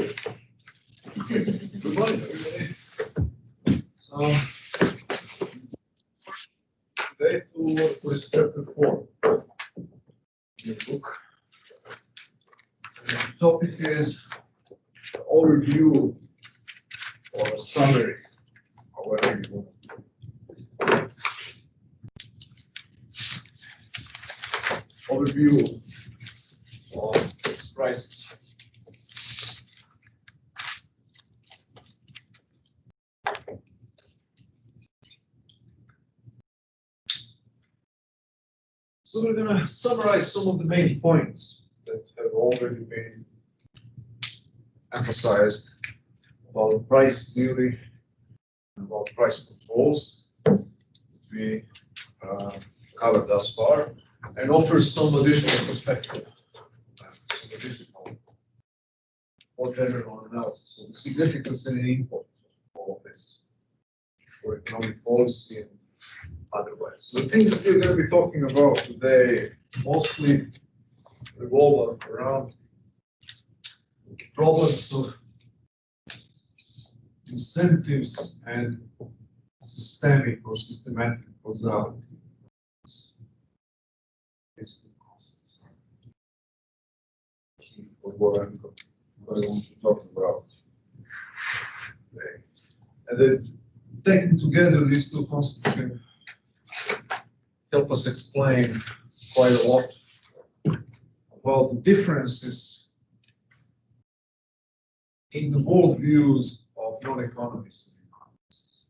Good morning, everybody. Today to chapter 4 in the book. The topic is overview or summary, however you want. Overview of prices. So we're going to summarize some of the main points that have already been emphasized about price theory and about price controls that we covered thus far, and offer some additional perspective, some additional more general analysis of the significance and import of all of this for economic policy and otherwise. So the things that we're going to be talking about today mostly revolve around problems of incentives and systemic or systematic causality. These two concepts are key for what I want to talk about today. And then taken together, these two concepts can help us explain quite a lot about the differences in the worldviews of non-economists and economists.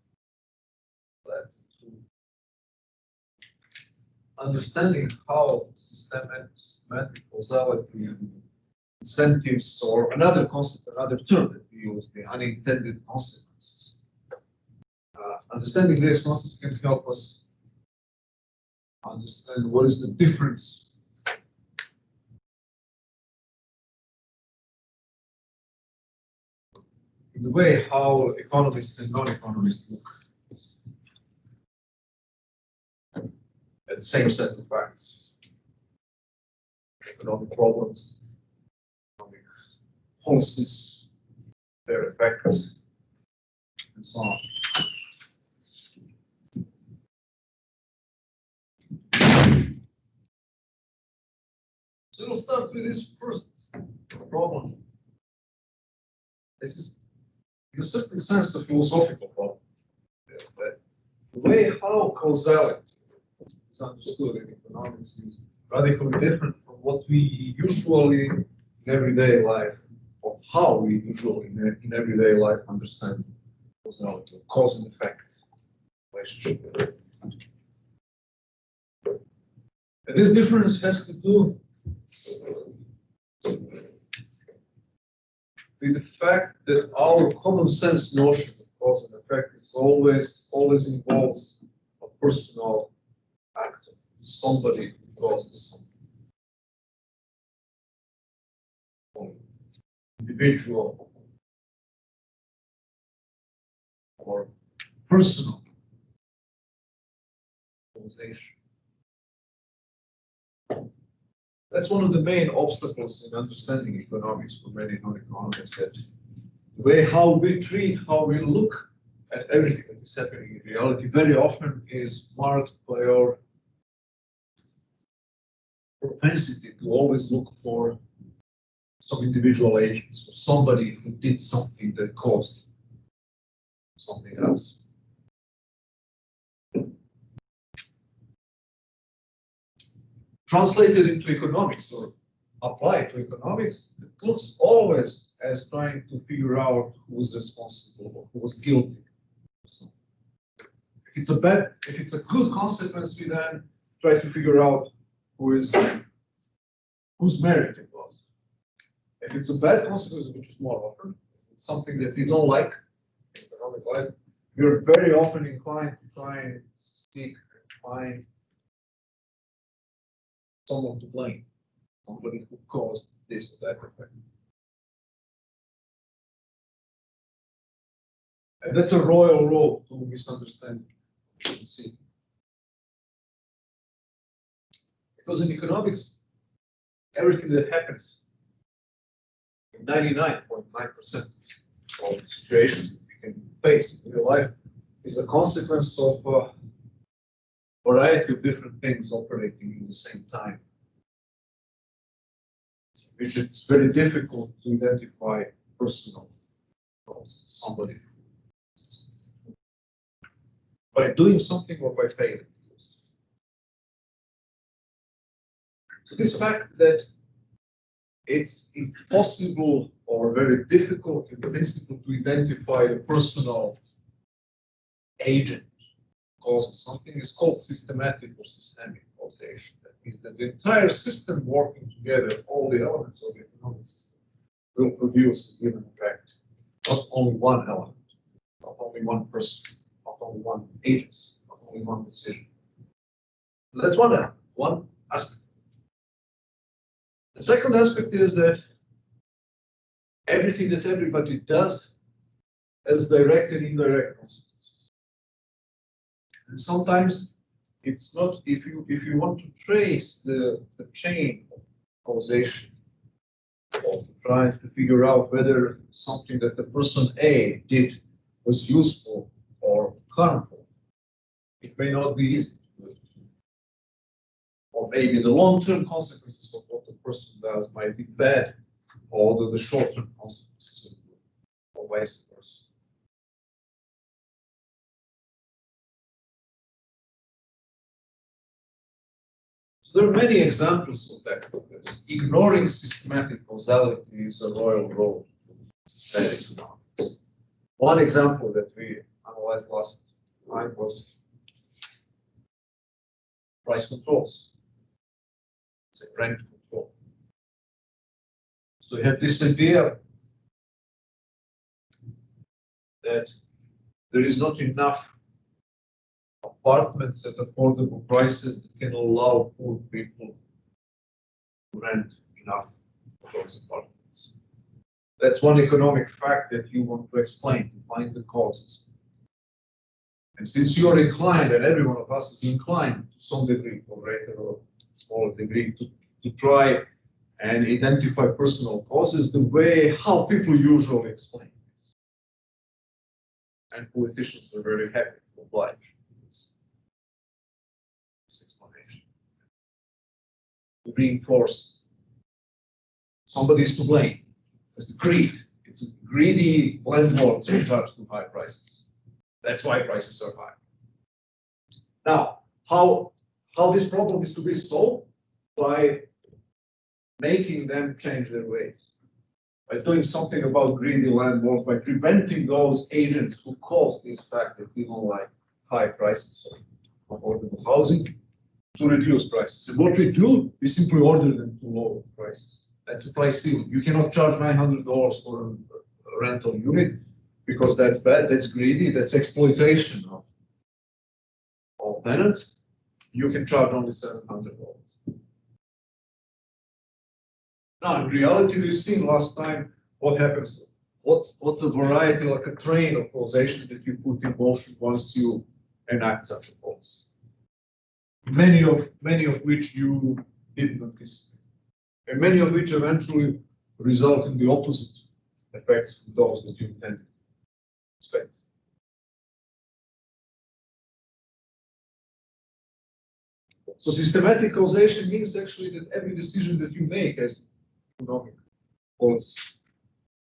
That's understanding how systematic causality and incentives, or another concept, another term that we use, the unintended consequences. Understanding these concepts can help us understand what is the difference in the way how economists and non-economists look at the same set of facts. Economic problems, economic policies, their effects, and so on. So we'll start with this first problem. This is, in a certain sense, a philosophical problem. But the way how causality is understood in economics is radically different from what we usually in everyday life, or how we usually in everyday life understand causality, cause and effect relationship. And this difference has to do with the fact that our common sense notion of cause and effect is always involves a personal actor, somebody who causes something, individual or personal causation. That's one of the main obstacles in understanding economics for many non-economists, that the way how we treat, how we look at everything that is happening in reality very often is marked by our propensity to always look for some individual agents, or somebody who did something that caused something else. Translated into economics or applied to economics, it looks always as trying to figure out who was responsible or who was guilty. If it's a good consequence, we then try to figure out whose merit it was. If it's a bad consequence, which is more often, it's something that we don't like in economic life, we're very often inclined to try and seek and find someone to blame, somebody who caused this or that effect. And that's a royal road to misunderstanding. See. Because in economics, everything that happens in 99.9% of situations that we can face in real life is a consequence of a variety of different things operating at the same time, which it's very difficult to identify personal causes, somebody by doing something or by failing. So this fact that it's impossible or very difficult in principle to identify a personal agent causing something is called systematic or systemic causation. That means that the entire system working together, all the elements of the economic system, will produce a given effect. Not only one element, not only one person, not only one agency, not only one decision. That's one element, one aspect. The second aspect is that everything that everybody does has direct and indirect consequences. And sometimes it's not, if you want to trace the chain of causation, or to try to figure out whether something that the person A did was useful or harmful, it may not be easy to do it. Or maybe the long-term consequences of what the person does might be bad, or the short-term consequences of good, or vice versa. So there are many examples of that. Ignoring systematic causality is a royal road to bad economics. One example that we analyzed last time was price controls. It's a rent control. So you have this idea that there is not enough apartments at affordable prices that can allow poor people to rent enough of those apartments. That's one economic fact that you want to explain, to find the causes. And since you're inclined, and every one of us is inclined to some degree, or greater or smaller degree, to try and identify personal causes, the way how people usually explain this. And politicians are very happy to oblige this explanation. To reinforce somebody is to blame. It's the greed. It's greedy landlords who charge too high prices. That's why prices are high. Now, how this problem is to be solved? By making them change their ways. By doing something about greedy landlords, by preventing those agents who cause this fact that we don't like high prices of affordable housing to reduce prices. And what we do, we simply order them to lower prices. That's a price ceiling. You cannot charge $900 for a rental unit because that's bad, that's greedy, that's exploitation of tenants. You can charge only $700. Now, in reality, we've seen last time what happens, what a variety, like a train of causation that you put in motion once you enact such a policy. Many of which you didn't anticipate, and many of which eventually result in the opposite effects of those that you intended to expect. So systematic causation means actually that every decision that you make as economic policy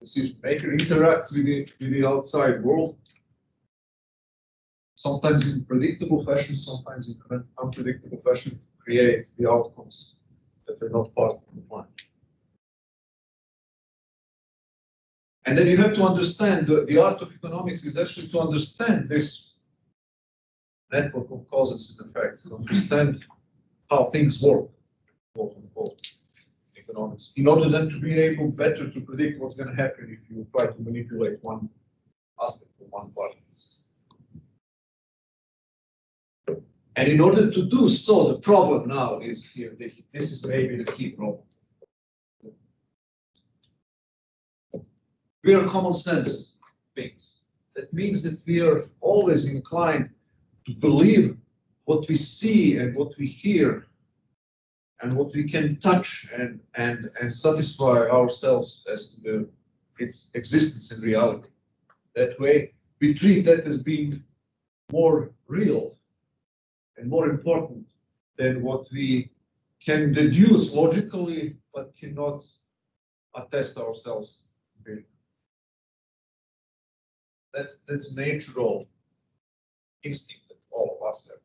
decision maker interacts with the outside world, sometimes in predictable fashion, sometimes in unpredictable fashion, create the outcomes that are not part of the plan. And then you have to understand the art of economics is actually to understand this network of causes and effects, to understand how things work, quote unquote, economics, in order then to be able better to predict what's going to happen if you try to manipulate one aspect of one part of the system. And in order to do so, the problem now is here. This is maybe the key problem. We are common sense beings. That means that we are always inclined to believe what we see and what we hear and what we can touch and satisfy ourselves as to its existence in reality. That way, we treat that as being more real and more important than what we can deduce logically, but cannot attest ourselves to. That's natural instinct that all of us have.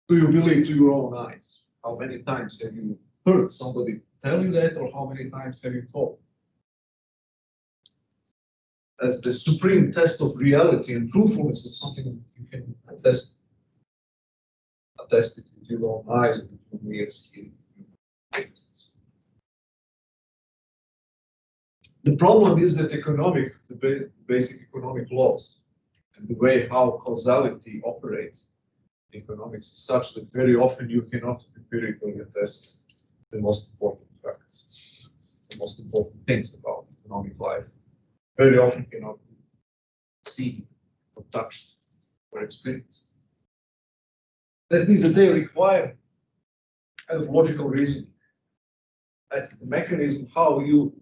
Do you believe to your own eyes? How many times have you heard somebody tell you that, or how many times have you thought? That's the supreme test of reality and truthfulness. It's something that you can attest it with your own eyes and with your ears. The problem is that the basic economic laws and the way how causality operates in economics is such that very often you cannot empirically attest the most important facts, the most important things about economic life. Very often cannot be seen or touched or experienced. That means that they require kind of logical reasoning. That's the mechanism how you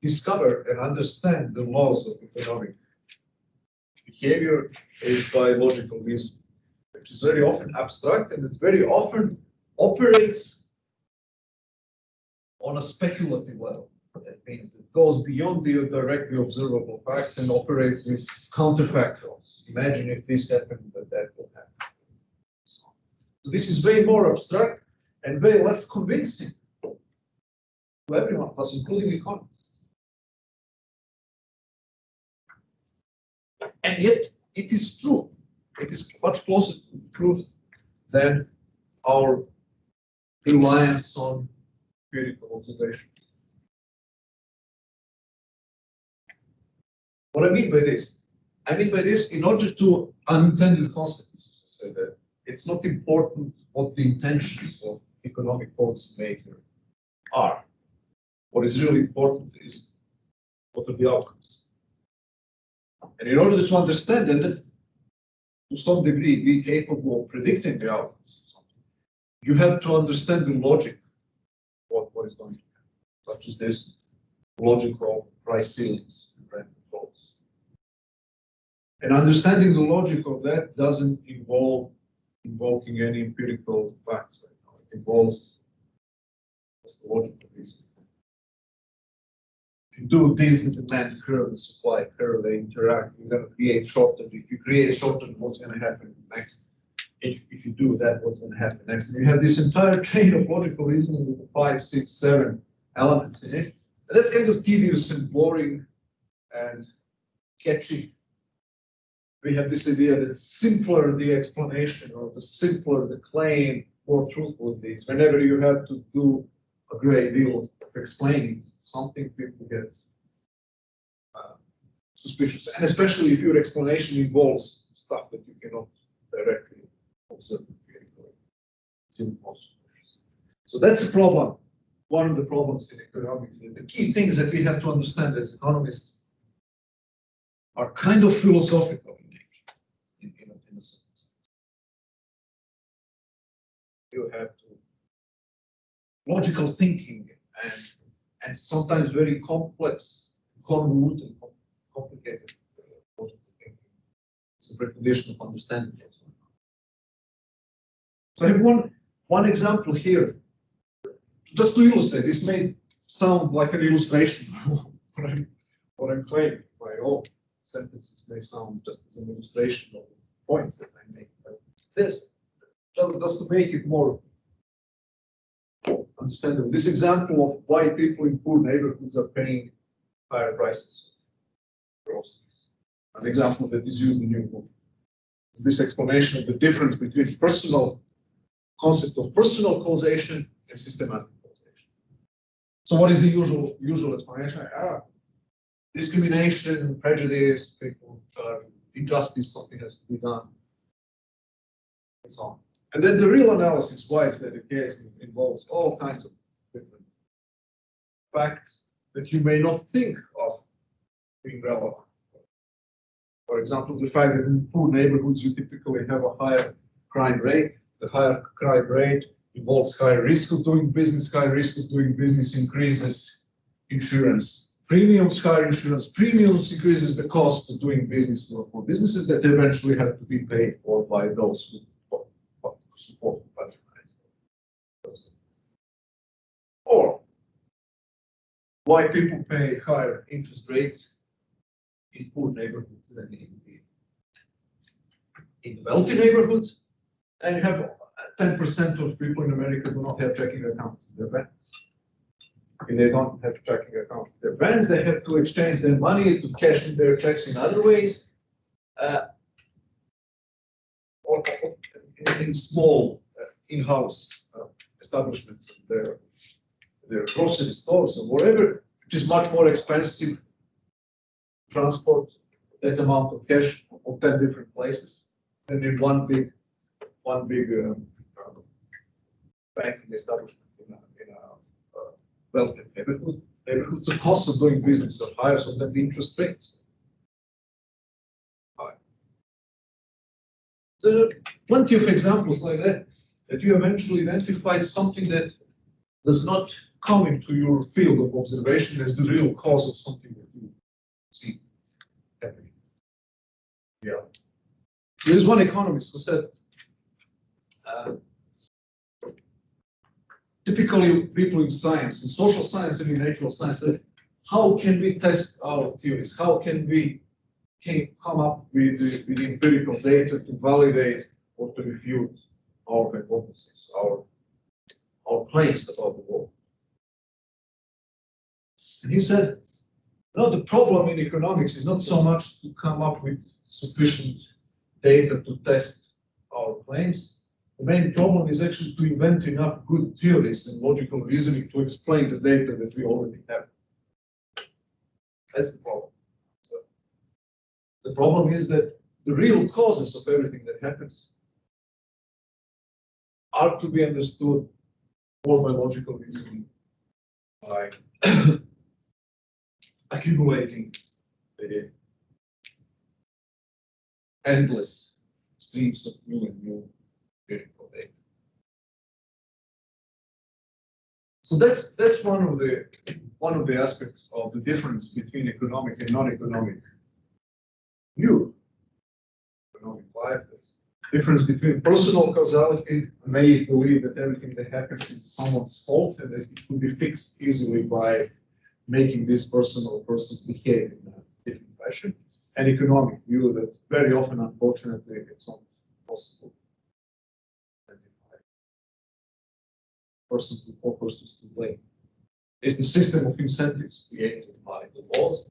discover and understand the laws of economic behavior is by logical reasoning, which is very often abstract and it very often operates on a speculative level. That means it goes beyond the directly observable facts and operates with counterfactuals. Imagine if this happened, that will happen. So this is way more abstract and way less convincing to everyone of us, including economists. And yet, it is true. It is much closer to the truth than our reliance on empirical observation. What I mean by this? I mean by this, in order to unintended consequences, say that it's not important what the intentions of economic policymaker are. What is really important is what are the outcomes. And in order to understand that, to some degree, be capable of predicting the outcomes of something, you have to understand the logic of what is going to happen, such as this logical price ceilings and rent controls. And understanding the logic of that doesn't involve invoking any empirical facts right now. It involves just the logical reason. If you do this, the demand curve, the supply curve, they interact, you're going to create shortage. If you create a shortage, what's going to happen next? If you do that, what's going to happen next? And you have this entire chain of logical reasoning with 5, 6, 7 elements in it. And that's kind of tedious and boring and sketchy. We have this idea that the simpler the explanation or the simpler the claim, more truthful it is. Whenever you have to do a great deal of explaining something, people get suspicious. And especially if your explanation involves stuff that you cannot directly observe. It's even more suspicious. So that's a problem. One of the problems in economics. The key things that we have to understand as economists are kind of philosophical in nature, in a sense. You have to logical thinking and sometimes very complex, convoluted, complicated logical thinking. It's a precondition of understanding what's going on. So I have one example here, just to illustrate. This may sound like an illustration. what I'm claiming. My own sentences may sound just as an illustration of the points that I make. But this, just to make it more understandable, this example of why people in poor neighborhoods are paying higher prices for groceries. An example that is used in your book is this explanation of the difference between concept of personal causation and systematic causation. So what is the usual explanation? Discrimination, prejudice, people injustice, something has to be done, and so on. And then the real analysis, why is that the case, involves all kinds of different facts that you may not think of being relevant. For example, the fact that in poor neighborhoods you typically have a higher crime rate The higher crime rate involves higher risk of doing business. Higher risk of doing business increases insurance premiums. Higher insurance premiums increases the cost of doing business for businesses that eventually have to be paid for by those who support the budget. Or why people pay higher interest rates in poor neighborhoods than in wealthy neighborhoods, and you have 10% of people in America do not have checking accounts in their banks. If they don't have checking accounts in their banks, they have to exchange their money to cash in their checks in other ways, or in small in-house establishments, their grocery stores or whatever, which is much more expensive to transport that amount of cash of 10 different places than in one big banking establishment in a wealthy neighborhood. The cost of doing business are higher, so than the interest rates. High. So there are plenty of examples like that, that you eventually identified something that does not come into your field of observation as the real cause of something that you see happening. Yeah. There is one economist who said, typically people in science, in social science and in natural science, said, how can we test our theories? How can we come up with empirical data to validate or to refute our hypotheses, our claims about the world? And he said, no, the problem in economics is not so much to come up with sufficient data to test our claims. The main problem is actually to invent enough good theories and logical reasoning to explain the data that we already have. That's the problem. So the problem is that the real causes of everything that happens are to be understood more by logical reasoning, by accumulating the endless streams of new and new empirical data. So that's one of the aspects of the difference between economic and non-economic view. Economic life, that's the difference between personal causality, may believe that everything that happens is someone's fault and that it could be fixed easily by making this person or persons behave in a different fashion, and economic view that very often, unfortunately, it's not possible to identify persons or persons to blame. It's the system of incentives created by the laws,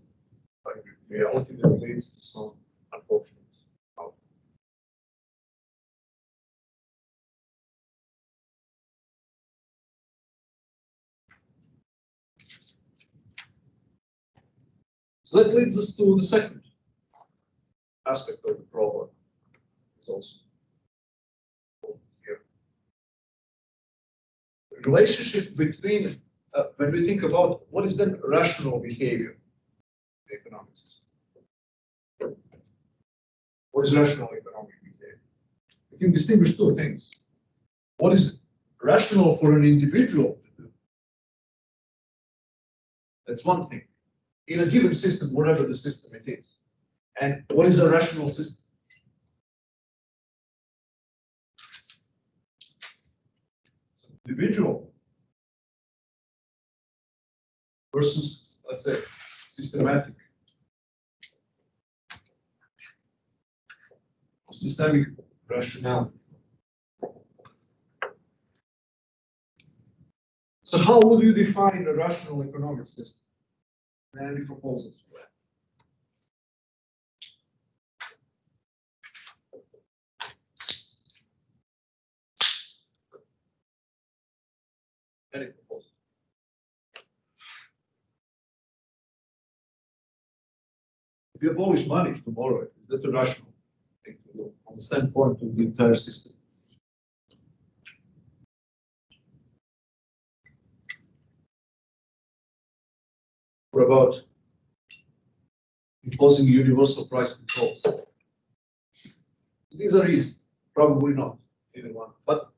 by reality that leads to some unfortunate outcome. So that leads us to the second aspect of the problem. It's also here. The relationship between, when we think about what is then rational behavior in the economic system. What is rational economic behavior? We can distinguish two things. What is rational for an individual to do? That's one thing. In a given system, whatever the system it is. And what is a rational system? So individual versus, let's say, systematic. Systemic rationality. So how would you define a rational economic system? Any proposals for that? Any proposals? If you abolish money tomorrow, is that a rational thing to do from the standpoint of the entire system? What about imposing universal price controls? These are easy, probably not. either one. But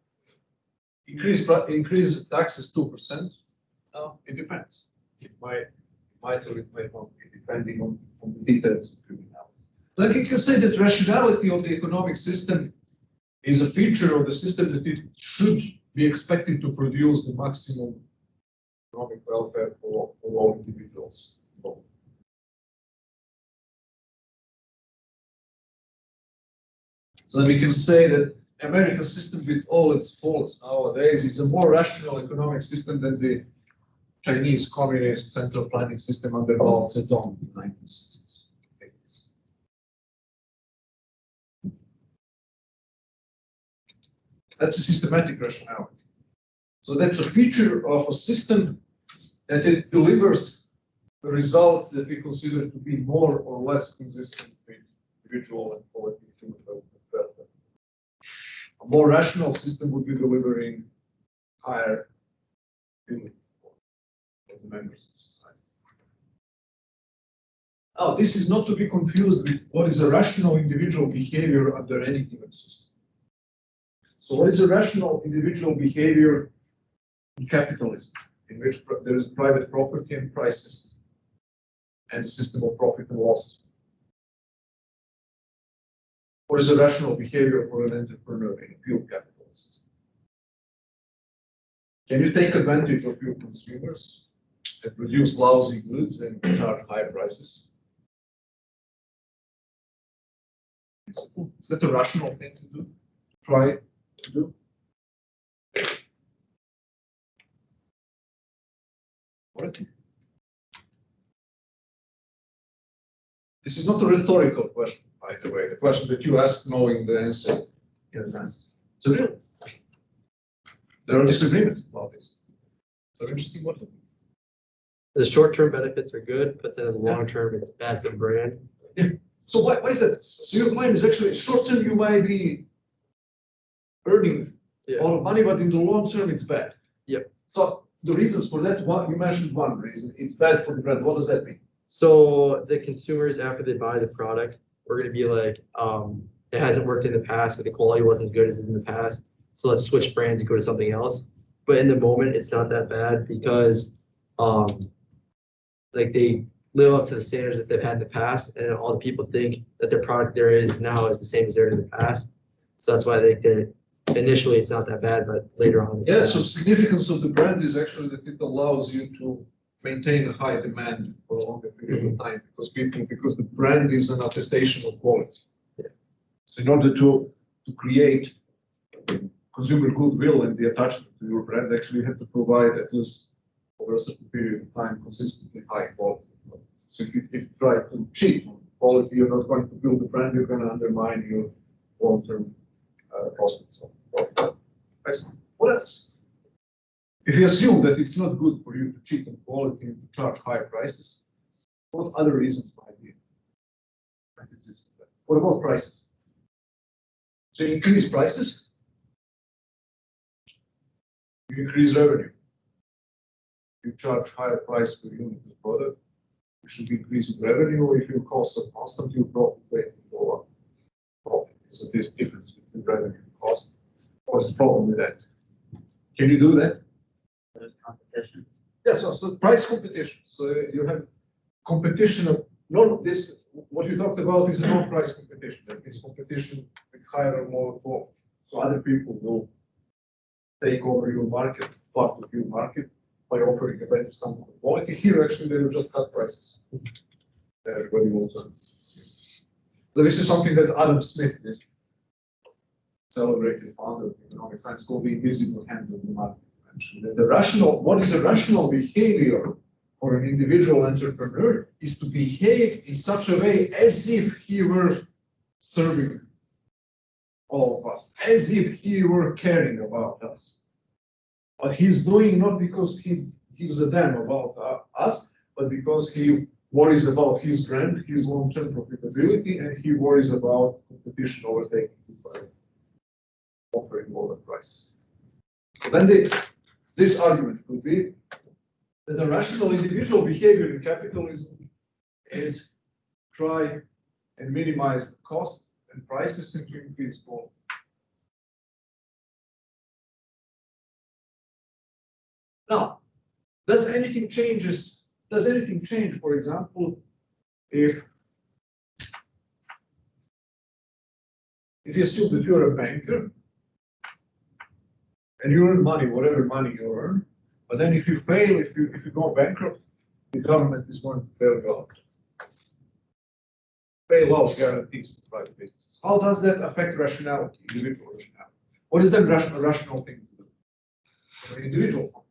increase taxes 2%. No, it depends. It might or it might not be, depending on the details of criminality. Like you can say that rationality of the economic system is a feature of the system that it should be expected to produce the maximum economic welfare for all individuals. So then we can say that American system, with all its faults nowadays, is a more rational economic system than the Chinese communist central planning system under Mao Zedong in the 1960s. That's a systematic rationality. So that's a feature of a system that it delivers the results that we consider to be more or less consistent with individual and collective human welfare. A more rational system would be delivering higher utility for the members of society. Now, this is not to be confused with what is a rational individual behavior under any given system. So what is a rational individual behavior in capitalism, in which there is private property and price system, and a system of profit and loss? What is a rational behavior for an entrepreneur in a pure capitalist system? Can you take advantage of your consumers and produce lousy goods and charge high prices? Is that a rational thing to do? Try to do? What? This is not a rhetorical question, by the way. The question that you ask, knowing the answer in advance. It's a real question. There are disagreements about this. So interesting what. The short-term benefits are good, but then in the long term, it's bad for the brand. Yeah. So why is that? So your claim is actually short term you might be earning a lot of money, but in the long term it's bad. Yep. So the reasons for that, one, you mentioned one reason, it's bad for the brand. What does that mean? So the consumers, after they buy the product, are going to be like, it hasn't worked in the past, or the quality wasn't as good as in the past. So let's switch brands and go to something else. But in the moment, it's not that bad because, like they live up to the standards that they've had in the past, and all the people think that their product there is now is the same as they're in the past. So that's why they think that initially it's not that bad, but later on. Yeah. So significance of the brand is actually that it allows you to maintain a high demand for a longer period of time because the brand is an attestation of quality. Yeah. So in order to create consumer goodwill and the attachment to your brand, actually you have to provide at least over a certain period of time consistently high quality. So if you try to cheat on quality, you're not going to build the brand, you're going to undermine your long-term prospects. Excellent. What else? If you assume that it's not good for you to cheat on quality and to charge high prices, what other reasons might be? What about prices? So you increase prices, you increase revenue. You charge higher price per unit of product, you should be increasing revenue, or if your costs are constant, your profit rate will go up. Profit is a difference between revenue and cost. What's the problem with that? Can you do that? There's competition. Yeah, so price competition. So you have competition of this. What you talked about is a non-price competition. That means competition with higher or more quality. So other people will take over your market, part of your market, by offering a better standard of quality. Here, actually, they will just cut prices. Everybody will turn. So this is something that Adam Smith did, celebrated founder of economic science, called the invisible hand of the market. What is a rational behavior for an individual entrepreneur is to behave in such a way as if he were serving all of us, as if he were caring about us. But he's doing not because he gives a damn about us, but because he worries about his brand, his long-term profitability, and he worries about competition overtaking him by offering lower prices. Then this argument could be that a rational individual behavior in capitalism is try and minimize the cost and prices and to increase quality. Now, does anything change, for example, if you assume that you're a banker and you earn money, whatever money you earn, but then if you fail, if you go bankrupt, the government is going to bail you out. Bailout guarantees for private businesses. How does that affect rationality, individual rationality? What is the rational thing to do for an individual?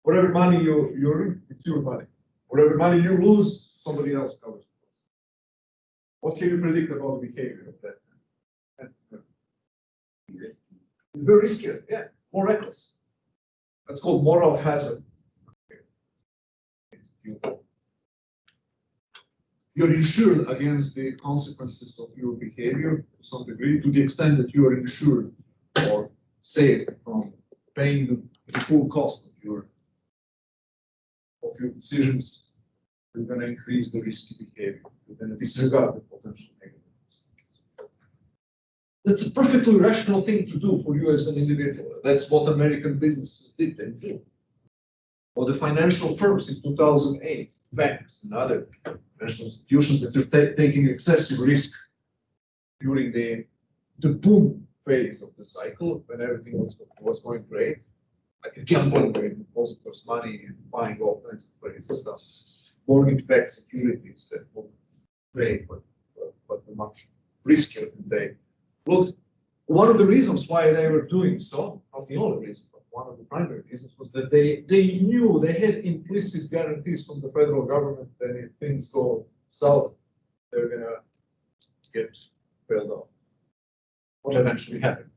Whatever money you earn, it's your money. Whatever money you lose, somebody else covers it. What can you predict about the behavior of that? It's very risky, yeah, more reckless. That's called moral hazard. You're insured against the consequences of your behavior to some degree, to the extent that you are insured or saved from paying the full cost of your decisions. You're going to increase the risky behavior. You're going to disregard the potential negatives. That's a perfectly rational thing to do for you as an individual. That's what American businesses did and do. Or the financial firms in 2008, banks and other financial institutions that are taking excessive risk during the boom phase of the cycle when everything was going great, like a gambling with depositors' money and buying all kinds of crazy stuff, mortgage-backed securities that were great, but were much riskier than they looked. One of the reasons why they were doing so, not the only reason, but one of the primary reasons, was that they knew they had implicit guarantees from the federal government that if things go south, they're going to get bailed out, what eventually happened.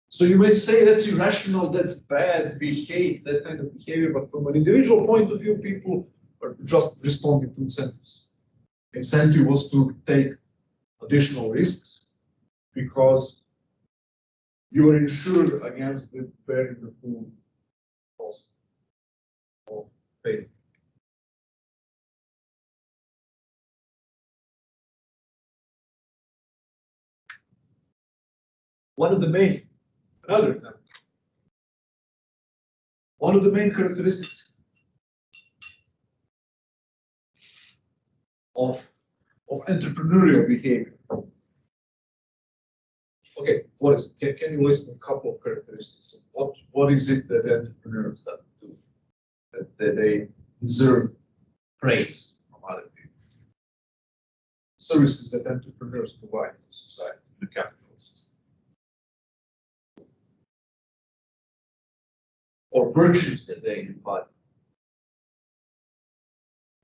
So you may say that's irrational, that's bad, we hate that kind of behavior, but from an individual point of view, people are just responding to incentives. The incentive was to take additional risks because you are insured against the bearing the full cost of failure. Another example. One of the main characteristics of entrepreneurial behavior. Okay, what is it? Can you list a couple of characteristics? What is it that entrepreneurs do that they deserve praise from other people? Services that entrepreneurs provide to society, the capital system. Or virtues that they embody.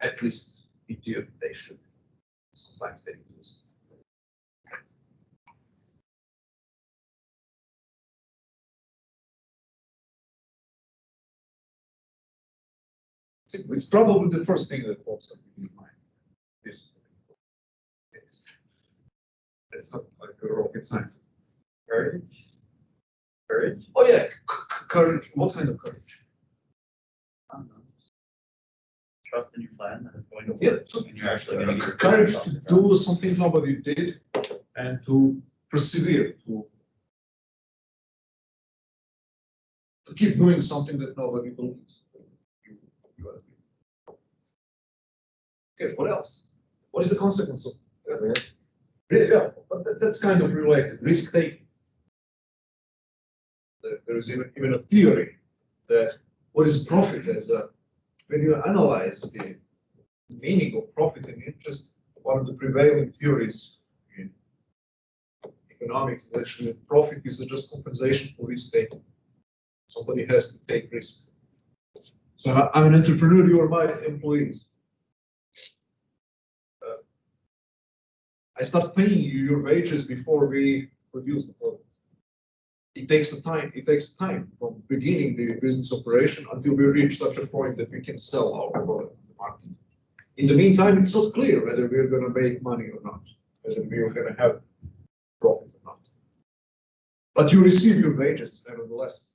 At least in theory they should. Sometimes they lose. It's probably the first thing that pops up in your mind. It's not like a rocket science. Courage? Courage? Oh yeah, courage. What kind of courage? I don't know. Trust in your plan that it's going to Yeah, work. And you're actually going to get courage to do something nobody did and to persevere, to keep doing something that nobody believes. Okay, what else? What is the consequence of that? Yeah, but that's kind of related. Risk taking. There is even a theory that what is profit as a, when you analyze the meaning of profit and interest, one of the prevailing theories in economics is actually that profit is just compensation for risk taking. Somebody has to take risk. So I'm an entrepreneur, you are my employees. I start paying you your wages before we produce the product. It takes time from beginning the business operation until we reach such a point that we can sell our product in the market. In the meantime, it's not clear whether we're going to make money or not, whether we're going to have profit or not. But you receive your wages nevertheless.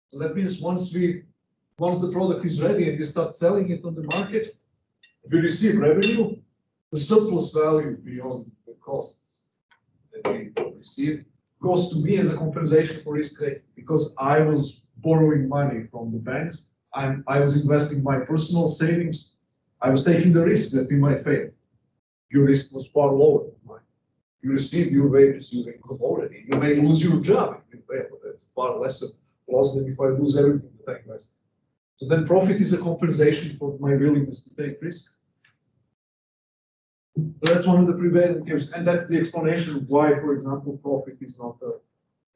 So that means once the product is ready and you start selling it on the market, we receive revenue, the surplus value beyond the costs that we received goes to me as a compensation for risk taking, because I was borrowing money from the banks. I was investing my personal savings. I was taking the risk that we might fail. Your risk was far lower than mine. You receive your wages, your income already. You may lose your job if you fail, but that's far less of loss than if I lose everything that I invest. So then profit is a compensation for my willingness to take risk. So that's one of the prevailing views, and that's the explanation of why, for example, profit is not an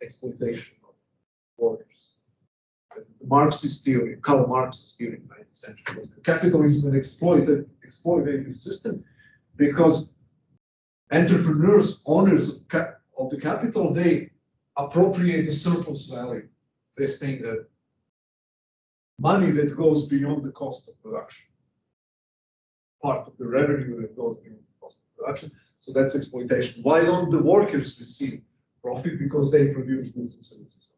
exploitation of workers. The Marxist theory, Karl Marx's theory in the 19th century was that capitalism is an exploitative system because entrepreneurs, owners of the capital, they appropriate the surplus value. They're saying that money that goes beyond the cost of production, part of the revenue that goes beyond the cost of production. So that's exploitation. Why don't the workers receive profit? Because they produce goods and services.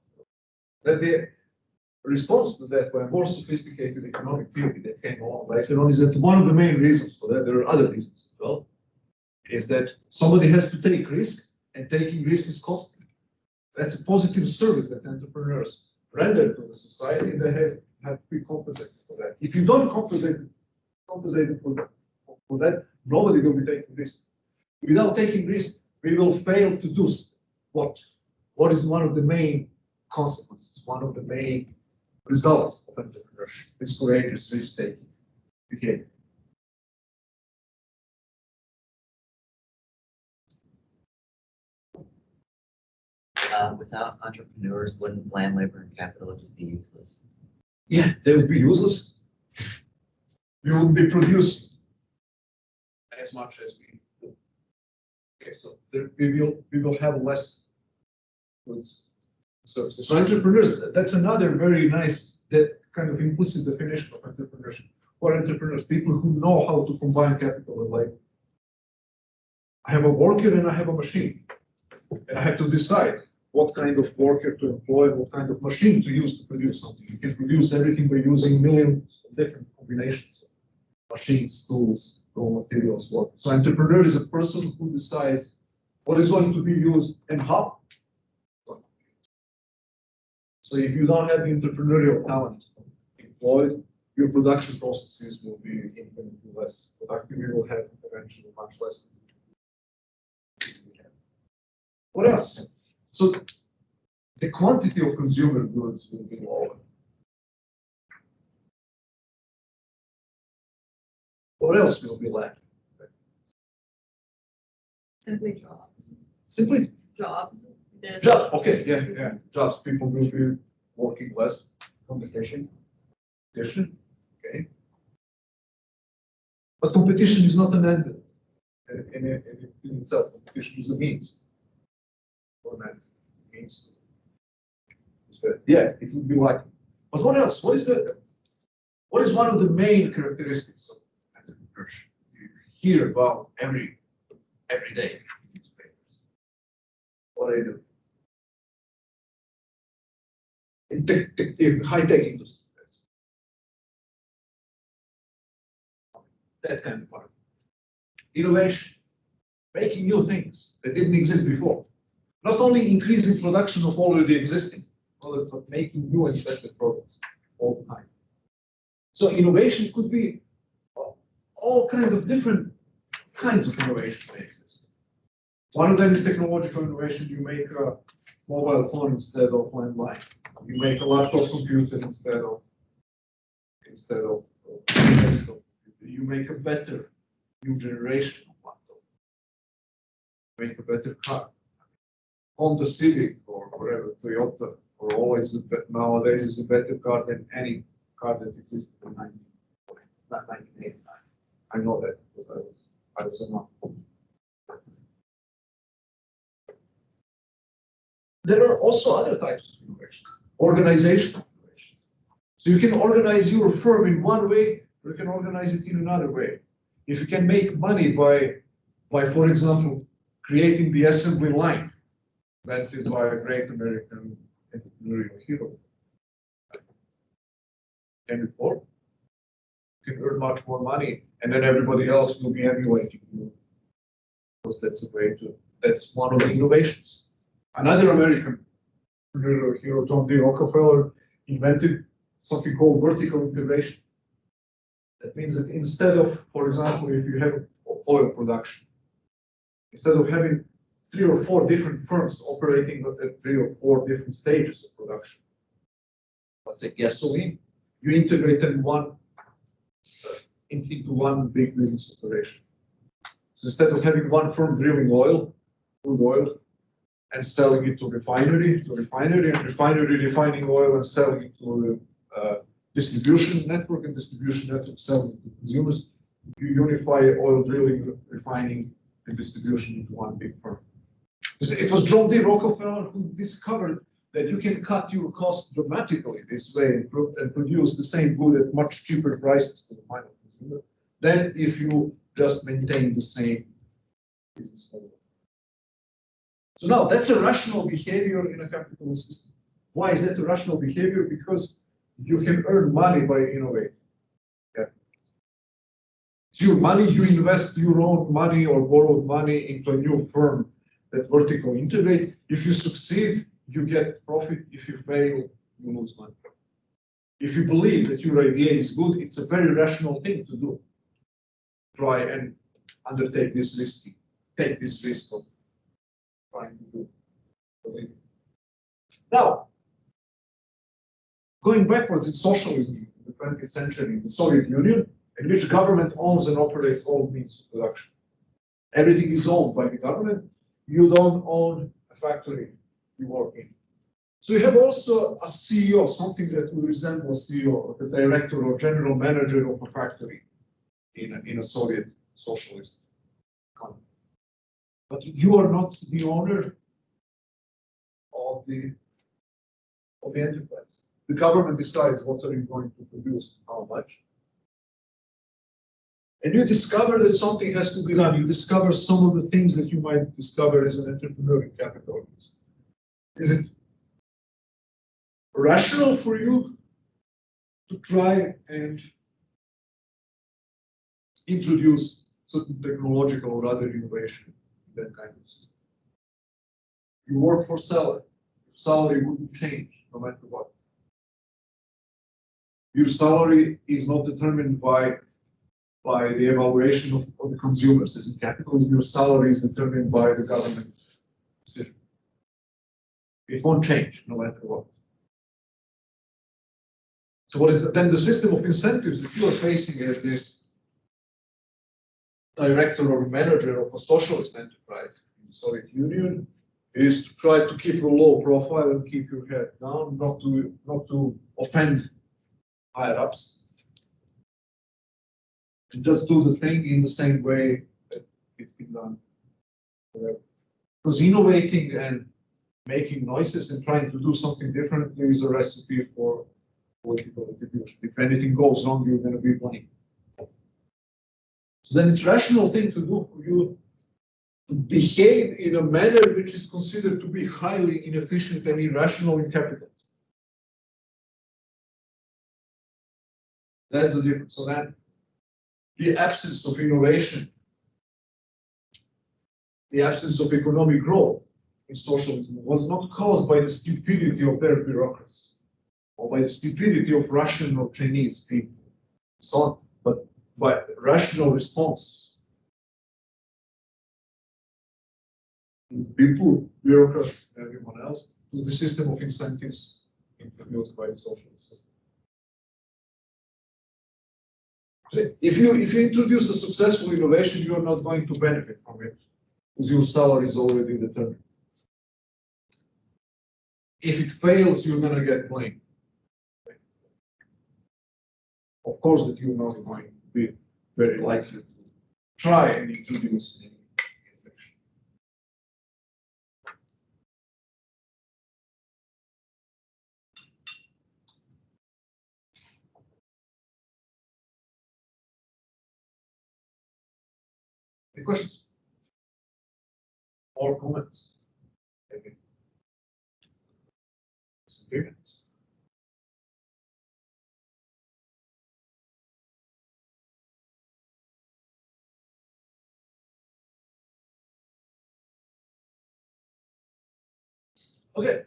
That the response to that by a more sophisticated economic theory that came along later on is that one of the main reasons for that, there are other reasons as well, is that somebody has to take risk, and taking risk is costly. That's a positive service that entrepreneurs render to the society. They have to be compensated for that. If you don't compensate for that, nobody will be taking risk. Without taking risk, we will fail to do what? What is one of the main consequences, one of the main results of entrepreneurship? It's courageous risk-taking behavior. Without entrepreneurs, wouldn't land, labor, and capital just be useless? Yeah, they would be useless. We wouldn't be producing as much as we do. Okay, so we will have less goods and services. So entrepreneurs, that's another very nice, that kind of implicit definition of entrepreneurship. For entrepreneurs, people who know how to combine capital and labor. I have a worker and I have a machine, and I have to decide what kind of worker to employ, what kind of machine to use to produce something. You can produce everything by using millions of different combinations of machines, tools, raw materials, what. So entrepreneur is a person who decides what is going to be used and how. So if you don't have the entrepreneurial talent employed, your production processes will be infinitely less productive. You will have eventually much less. What else? So the quantity of consumer goods will be lower. What else will be lacking? Simply jobs. Simply Jobs. There's jobs. Okay, yeah. Jobs. People will be working less. Competition. Competition. Okay. But competition is not an end in itself. Competition is a means. Or an end. Means. Yeah, it would be like. But what else? What is one of the main characteristics of entrepreneurship? You hear about every day in newspapers. What I do. In high-tech industry. That kind of part. Innovation. Making new things that didn't exist before. Not only increasing production of already existing products, but making new and better products all the time. So innovation could be all kinds of different kinds of innovation that exist. One of them is technological innovation. You make a mobile phone instead of landline. You make a laptop computer instead of desktop computer. You make a better new generation of laptop. Make a better car. Honda Civic or whatever, Toyota, or always nowadays is a better car than any car that existed in 1989. I know that because I was a monk. There are also other types of innovations, organizational innovations. So you can organize your firm in one way, or you can organize it in another way. If you can make money by, for example, creating the assembly line, invented by a great American entrepreneurial hero, Henry Ford. you can earn much more money, and then everybody else will be emulating you. Because that's one of the innovations. Another American hero, John D. Rockefeller, invented something called vertical integration. That means that instead of, for example, if you have oil production, instead of having 3 or 4 different firms operating at 3 or 4 different stages of production, let's say gasoline, you integrate them into one big business operation. So instead of having one firm drilling crude oil, and selling it to refinery, and refinery refining oil and selling it to distribution network, and distribution network selling to consumers, you unify oil drilling, refining, and distribution into one big firm. It was John D. Rockefeller who discovered that you can cut your costs dramatically this way and produce the same good at much cheaper prices to the final consumer than if you just maintain the same business model. So now that's a rational behavior in a capitalist system. Why is that a rational behavior? Because you can earn money by innovating. Yeah. It's your money, you invest your own money or borrowed money into a new firm that vertically integrates. If you succeed, you get profit. If you fail, you lose money. If you believe that your idea is good, it's a very rational thing to do. Try and undertake this risk, take this risk of trying to do it. Now, going backwards in socialism in the 20th century, in the Soviet Union, in which government owns and operates all means of production. Everything is owned by the government. You don't own a factory you work in. So you have also a CEO, something that will resemble a CEO, the director or general manager of a factory in a Soviet socialist country. But you are not the owner of the enterprise. The government decides what are you going to produce, how much. And you discover that something has to be done. You discover some of the things that you might discover as an entrepreneur in capitalism. Is it rational for you to try and introduce certain technological or other innovation in that kind of system? You work for salary. Your salary wouldn't change no matter what. Your salary is not determined by the evaluation of the consumers. As in capitalism, your salary is determined by the government decision. It won't change no matter what. So what is then the system of incentives that you are facing as this director or manager of a socialist enterprise in the Soviet Union is to try to keep a low profile and keep your head down, not to offend higher ups, and just do the thing in the same way that it's been done forever. Because innovating and making noises and trying to do something differently is a recipe for political retribution. If anything goes wrong, you're going to be blamed. So then it's a rational thing to do for you to behave in a manner which is considered to be highly inefficient and irrational in capitalism. That's the difference. So then the absence of innovation, the absence of economic growth in socialism was not caused by the stupidity of their bureaucracy or by the stupidity of Russian or Chinese people, so on, but by rational response. People, bureaucrats, everyone else, to the system of incentives introduced by the socialist system. If you introduce a successful innovation, you are not going to benefit from it because your salary is already determined. If it fails, you're going to get blamed. Of course, that you're not going to be very likely to try and introduce any innovation. Any questions? Or comments? Maybe disagreements? Okay.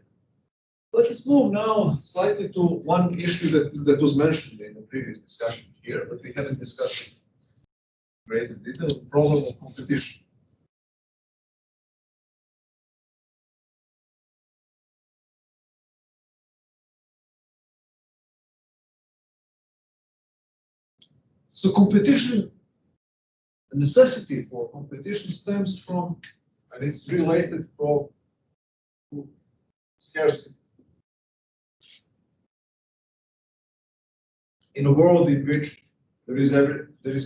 Let's move now slightly to one issue that was mentioned in the previous discussion here, but we haven't discussed it in greater detail, the problem of competition. So competition, the necessity for competition stems from, and it's related to scarcity. In a world in which there is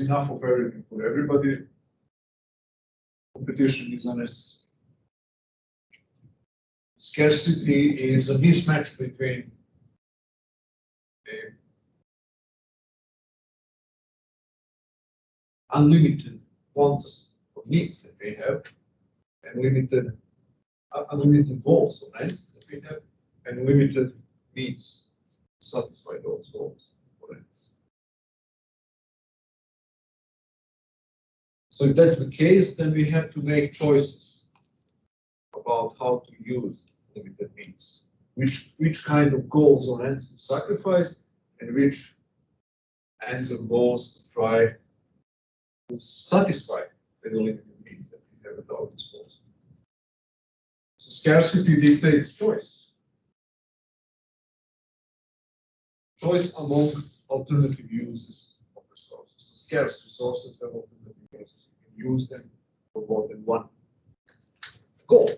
enough of everything for everybody, competition is unnecessary. Scarcity is a mismatch between unlimited wants or needs that we have, and unlimited goals or ends that we have, and limited needs to satisfy those goals or ends. So if that's the case, then we have to make choices about how to use limited means, which kind of goals or ends to sacrifice, and which ends or goals to try to satisfy the limited means that we have at our disposal. So scarcity dictates choice. Choice among alternative uses of resources. So scarce resources have alternative uses. You can use them for more than one goal.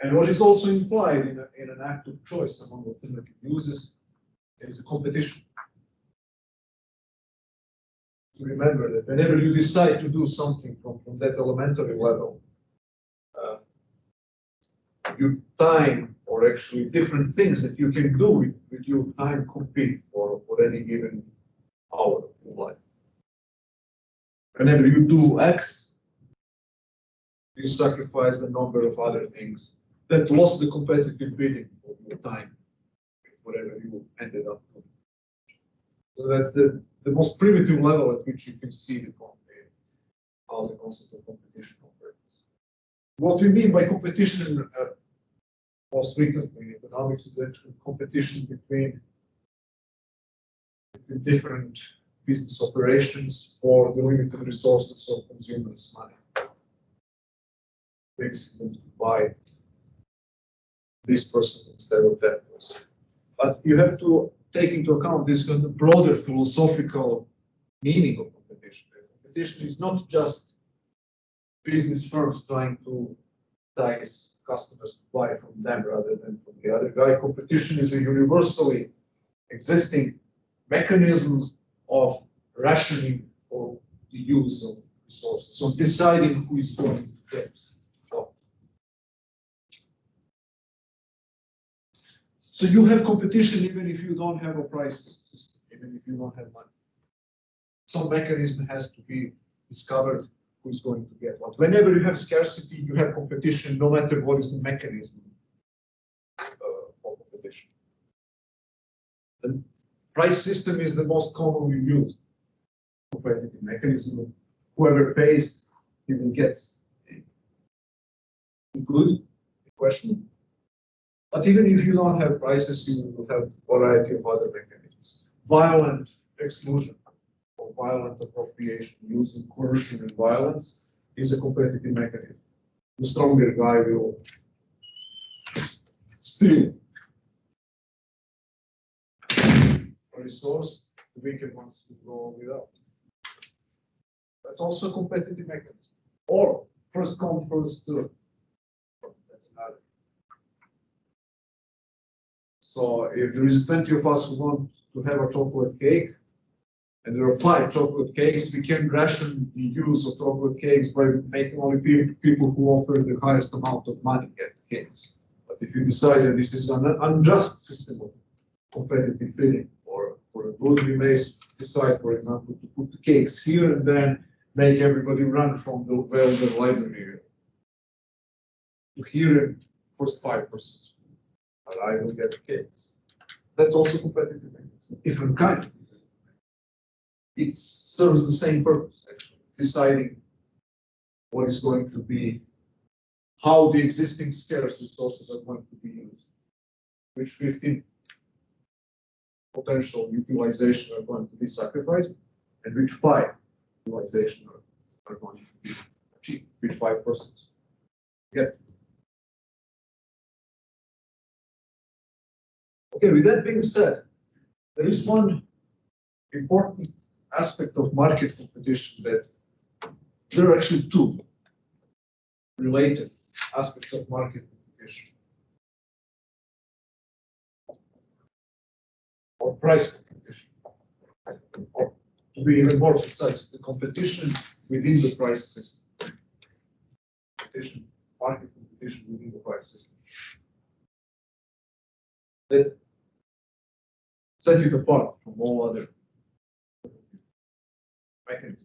And what is also implied in an act of choice among alternative uses is a competition. To remember that whenever you decide to do something from that elementary level, your time, or actually different things that you can do with your time, compete for any given hour of your life. Whenever you do X, you sacrifice a number of other things that lost the competitive bidding of your time, whatever you ended up doing. So that's the most primitive level at which you can see how the concept of competition operates. What we mean by competition, most frequently in economics, is actually competition between different business operations for the limited resources of consumers' money. Makes them to buy this person instead of that person. But you have to take into account this kind of broader philosophical meaning of competition. Competition is not just business firms trying to entice customers to buy from them rather than from the other guy. Competition is a universally existing mechanism of rationing for the use of resources, so deciding who is going to get what. So you have competition even if you don't have a price system, even if you don't have money. Some mechanism has to be discovered who is going to get what. Whenever you have scarcity, you have competition, no matter what is the mechanism of competition. The price system is the most commonly used competitive mechanism. Whoever pays, even gets good question. But even if you don't have prices, you will have a variety of other mechanisms. Violent exclusion or violent appropriation using coercion and violence is a competitive mechanism. The stronger guy will steal a resource, the weaker ones will go without. That's also a competitive mechanism. Or first come, first serve. That's another. So if there is 20 of us who want to have a chocolate cake, and there are 5 chocolate cakes, we can ration the use of chocolate cakes by making only people who offer the highest amount of money get cakes. But if you decide that this is an unjust system of competitive bidding for a good, we may decide, for example, to put the cakes here and then make everybody run from the library to here and first 5 persons. And I will get the cakes. That's also competitive mechanism, different kind. It serves the same purpose, actually, deciding what is going to be, how the existing scarce resources are going to be used, which 15 potential utilization are going to be sacrificed, and which 5 utilization are going to be achieved, which 5%. Yeah. Okay, with that being said, there is one important aspect of market competition that there are actually two related aspects of market competition. Or price competition. Or to be even more precise, the competition within the price system. Competition, market competition within the price system. That set it apart from all other mechanisms.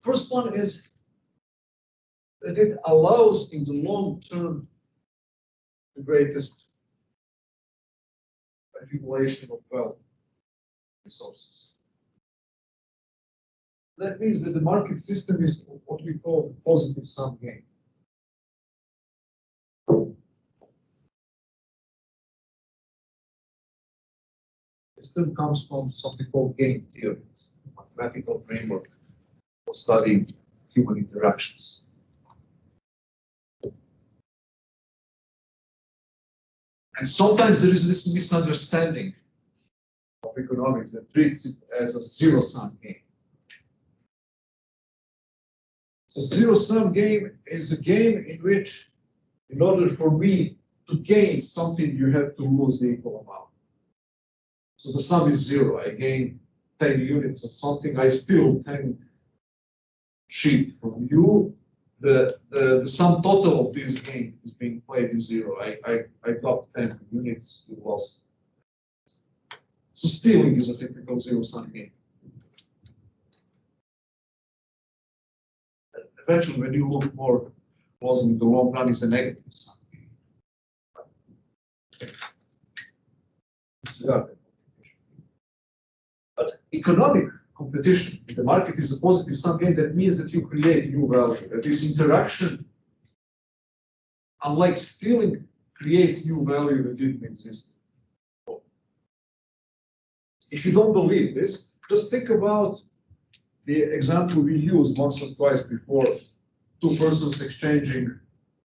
First one is that it allows in the long term the greatest accumulation of wealth resources. That means that the market system is what we call positive sum game. It still comes from something called game theory. It's a mathematical framework for studying human interactions. And sometimes there is this misunderstanding of economics that treats it as a zero-sum game. So zero-sum game is a game in which, in order for me to gain something, you have to lose the equal amount. So the sum is 0. I gain 10 units of something, I steal 10 sheep from you. The sum total of this game is being played is 0. I got 10 units, you lost. So stealing is a typical zero-sum game. Eventually, when you look more closely in the long run, it's a negative sum game. Disregard that. But economic competition in the market is a positive sum game. That means that you create new value. That this interaction, unlike stealing, creates new value that didn't exist. If you don't believe this, just think about the example we used once or twice before, two persons exchanging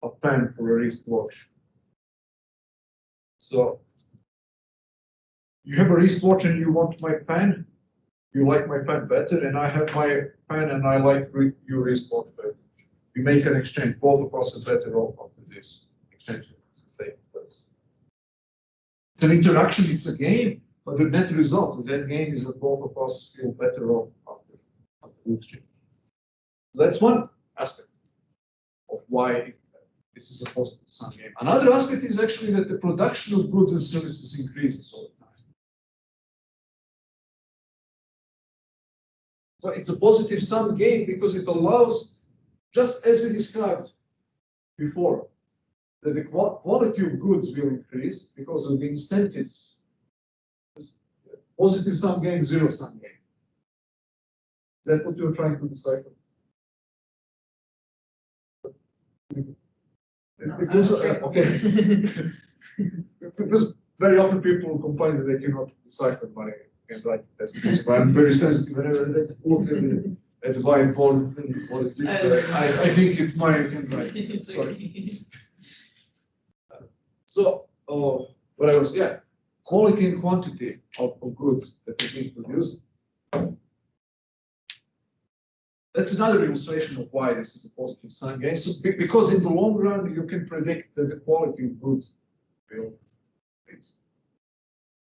a pen for a wristwatch. So you have a wristwatch and you want my pen, you like my pen better, and I have my pen and I like your wristwatch better. We make an exchange, both of us are better off after this exchange takes place. It's an interaction, it's a game, but the net result of that game is that both of us feel better off after the exchange. That's one aspect of why this is a positive sum game. Another aspect is actually that the production of goods and services increases all the time. So it's a positive sum game because it allows, just as we described before, that the quality of goods will increase because of the incentives. Positive sum game, zero sum game. Is that what you're trying to decipher? Because, okay. Because very often people complain that they cannot decipher my handwriting test. But I'm very sensitive whenever they look at the whiteboard. What is this? I think it's my handwriting. Sorry. So, what I was, quality and quantity of goods that are being produced. That's another illustration of why this is a positive sum game. So, because in the long run, you can predict that the quality of goods will increase.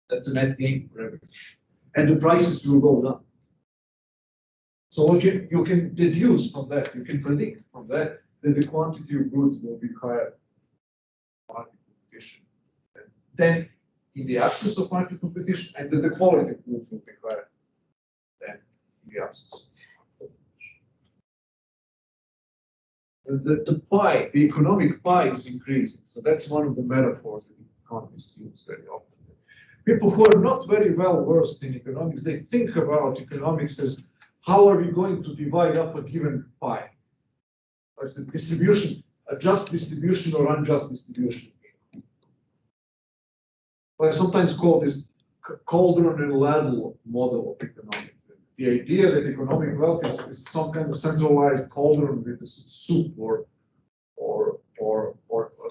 That's a net gain for everyone. And the prices will go down. So what you can deduce from that, you can predict from that the quantity of goods will be higher in market competition than in the absence of market competition, and that the quality of goods will be higher than in the absence. The pie, the economic pie is increasing. So that's one of the metaphors that economists use very often. People who are not very well versed in economics, they think about economics as how are we going to divide up a given pie? That's the distribution, a just distribution or unjust distribution. I sometimes call this cauldron and ladle model of economics. The idea that economic wealth is some kind of centralized cauldron with a soup or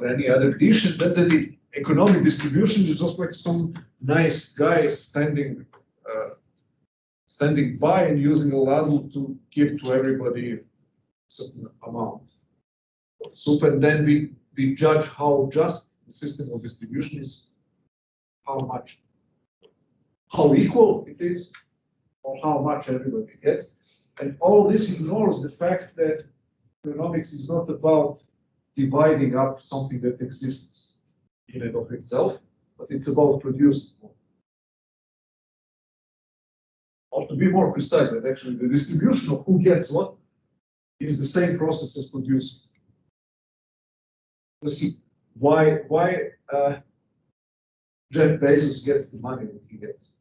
any other dish, and that the economic distribution is just like some nice guy standing by and using a ladle to give to everybody a certain amount of soup, and then we judge how just the system of distribution is, how equal it is, or how much everybody gets. And all this ignores the fact that economics is not about dividing up something that exists in and of itself, but it's about producing more. Or to be more precise, that actually the distribution of who gets what is the same process as producing. You see, why Jeff Bezos gets the money that he gets.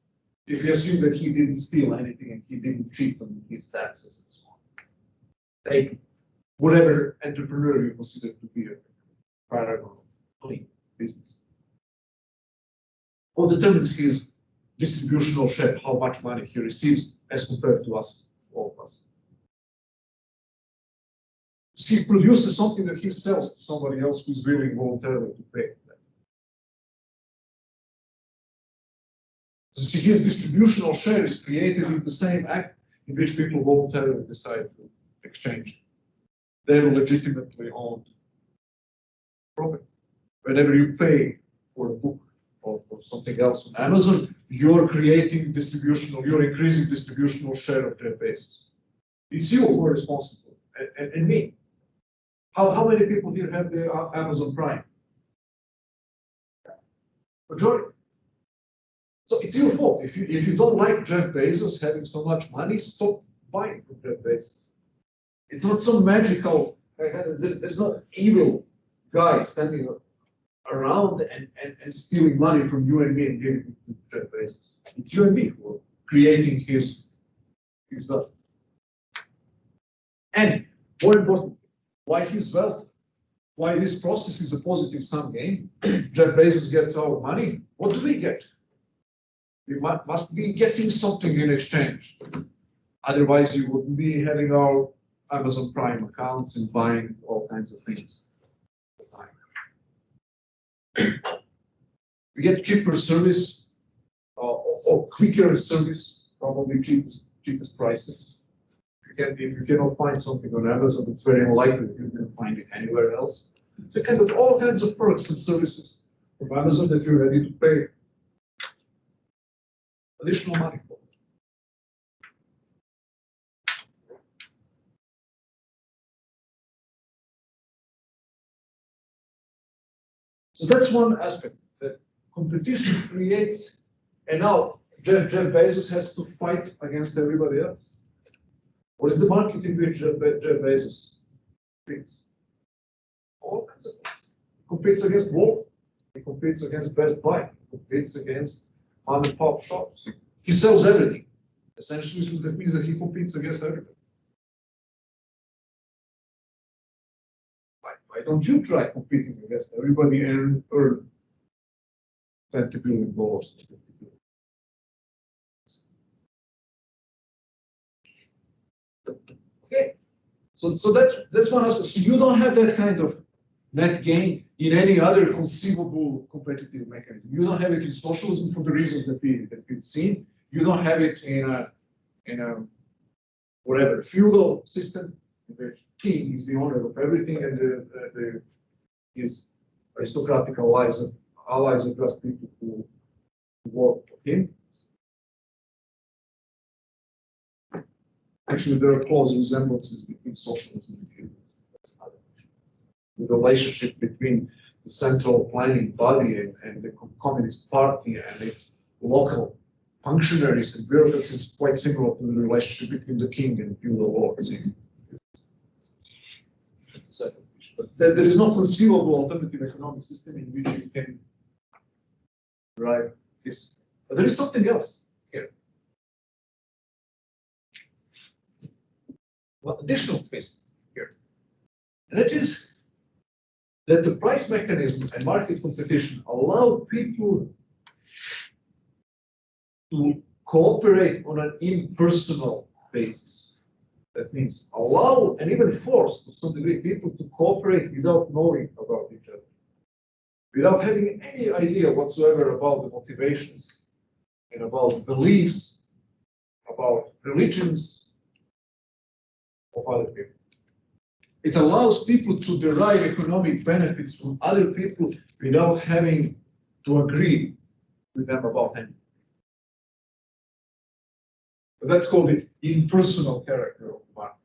If you assume that he didn't steal anything and he didn't cheat on his taxes and so on. Take whatever entrepreneur you consider to be a paragon of clean business. What determines his distributional share, how much money he receives as compared to us, all of us. He produces something that he sells to somebody else who's willing voluntarily to pay. So his distributional share is created in the same act in which people voluntarily decide to exchange their legitimately owned property. Whenever you pay for a book or for something else on Amazon, you're creating distributional, you're increasing distributional share of Jeff Bezos. It's you who are responsible, and me. How many people here have the Amazon Prime? Majority. So it's your fault. If you don't like Jeff Bezos having so much money, stop buying from Jeff Bezos. It's not some magical, there's not evil guy standing around and stealing money from you and me and giving it to Jeff Bezos. It's you and me who are creating his wealth. And more importantly, why his wealth, why this process is a positive sum game. Jeff Bezos gets our money. What do we get? We must be getting something in exchange. Otherwise, you wouldn't be having our Amazon Prime accounts and buying all kinds of things. We get cheaper service or quicker service, probably cheapest prices. If you cannot find something on Amazon, it's very unlikely that you can find it anywhere else. So kind of all kinds of products and services from Amazon that you're ready to pay additional money for. So that's one aspect, that competition creates, and now Jeff Bezos has to fight against everybody else. What is the market in which Jeff Bezos competes? All kinds of things. He competes against Walmart. He competes against Best Buy. He competes against mom and pop shops. He sells everything. Essentially, so that means that he competes against everybody. Why don't you try competing against everybody and earn $20 billion? Okay, so that's one aspect. So you don't have that kind of net gain in any other conceivable competitive mechanism. You don't have it in socialism for the reasons that we've seen. You don't have it in a whatever feudal system in which king is the owner of everything and his aristocratic allies are just people who work for him. Actually, there are close resemblances between socialism and feudalism. The relationship between the central planning body and the Communist Party and its local functionaries and bureaucrats is quite similar to the relationship between the king and feudal lords. That's a second issue. But there is no conceivable alternative economic system in which you can derive this. But there is something else here. Well, additional twist here. And it is that the price mechanism and market competition allow people to cooperate on an impersonal basis. That means allow and even force to some degree people to cooperate without knowing about each other, without having any idea whatsoever about the motivations and about beliefs, about religions of other people. It allows people to derive economic benefits from other people without having to agree with them about anything. That's called the impersonal character of the market.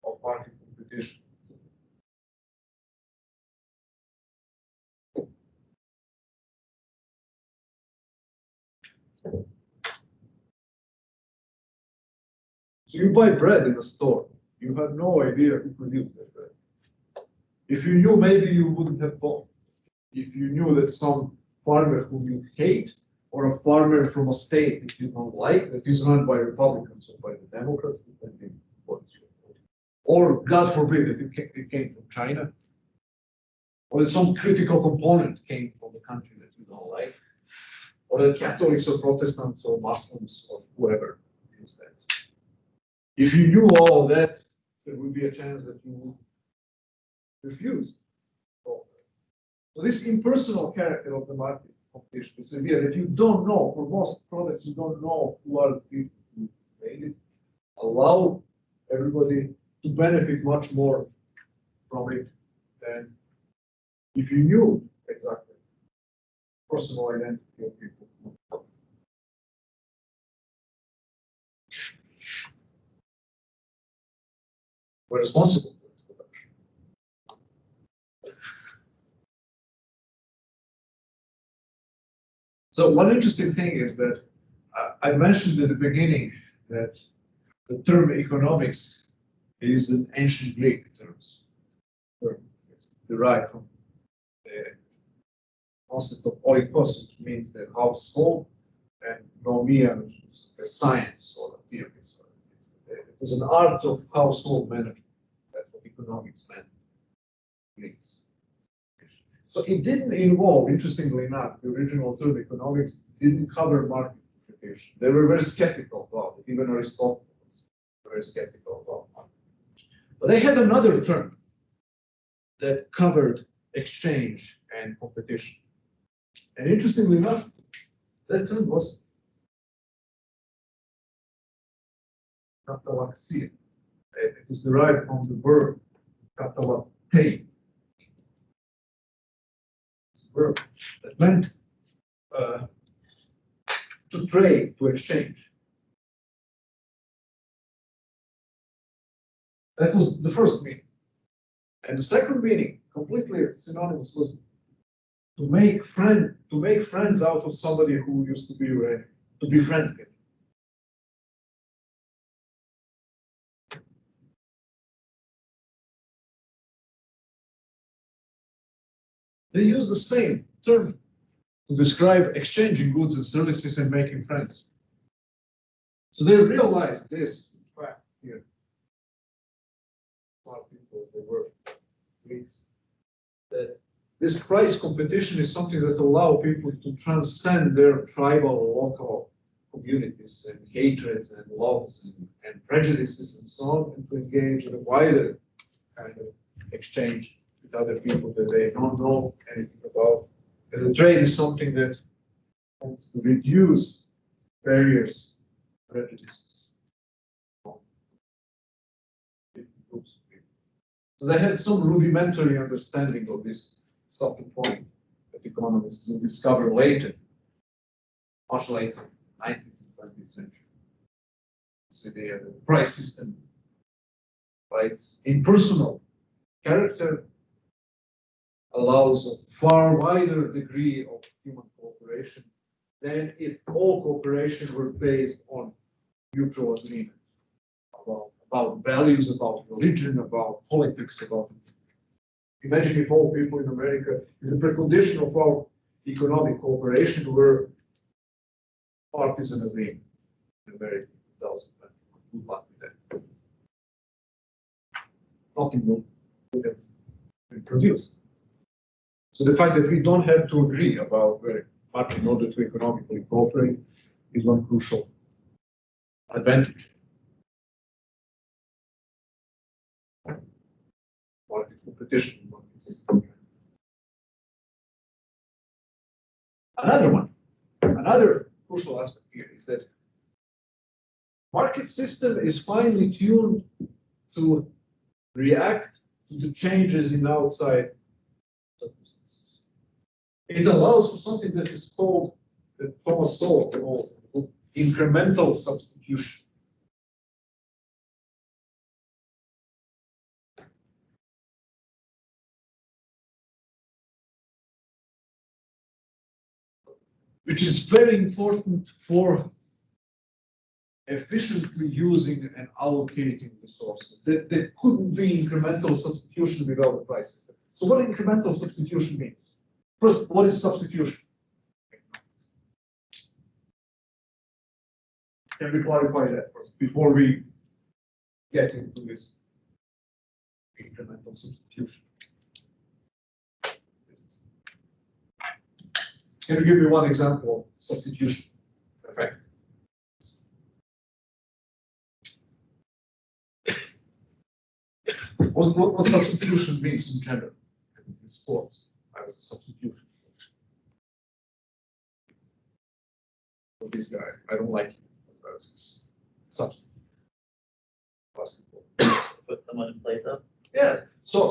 Of market competition. So you buy bread in a store, you have no idea who produced that bread. If you knew, maybe you wouldn't have bought. If you knew that some farmer whom you hate, or a farmer from a state that you don't like, that is run by Republicans or by the Democrats, depending what you vote. Or God forbid that it came from China, or that some critical component came from the country that you don't like, or that Catholics or Protestants or Muslims or whoever use that. If you knew all of that, there would be a chance that you would refuse. So this impersonal character of the market competition, this idea that you don't know, for most products, you don't know who are the people who made it, allow everybody to benefit much more from it than if you knew exactly personal identity of people. We're responsible for its production. So one interesting thing is that I mentioned at the beginning that the term economics is an ancient Greek term. It's derived from the concept of oikos, which means the household, and nomia, which is a science or a theory. So it is an art of household management. That's what economics meant. Greeks. So it didn't involve, interestingly enough, the original term economics didn't cover market competition. They were very skeptical about it. Even Aristotle was very skeptical about market competition. But they had another term that covered exchange and competition. And interestingly enough, that term was katalaxia. It is derived from the verb katalate. Verb that meant to trade, to exchange. That was the first meaning. And the second meaning, completely synonymous, was to make friends out of somebody who used to be your enemy, to befriend him. They use the same term to describe exchanging goods and services and making friends. So they realized this fact here. Smart people as they were, Greeks, that this price competition is something that allows people to transcend their tribal or local communities and hatreds and loves and prejudices and so on, and to engage in a wider kind of exchange with other people that they don't know anything about. And the trade is something that tends to reduce barriers, prejudices. So they had some rudimentary understanding of this subtle point that economists will discover later, much later, 19th and 20th century. So the price system, by its impersonal character, allows a far wider degree of human cooperation than if all cooperation were based on mutual agreement about values, about religion, about politics, about. Imagine if all people in America, if the precondition of our economic cooperation were partisan agreement. in America in 2020. Good luck with that. Nothing will have been produced. So the fact that we don't have to agree about very much in order to economically cooperate is one crucial advantage. Market competition, market system. Another crucial aspect here is that market system is finely tuned to react to the changes in outside circumstances. It allows for something that is called, that Thomas Sowell calls incremental substitution. Which is very important for efficiently using and allocating resources. There couldn't be incremental substitution without the price system. So what incremental substitution means? First, what is substitution? Can we clarify that first before we get into this incremental substitution? Can you give me one example of substitution effect? What substitution means in general in sports as a substitution? For this guy, I don't like him. Substitute. Put someone in place of. Yeah. So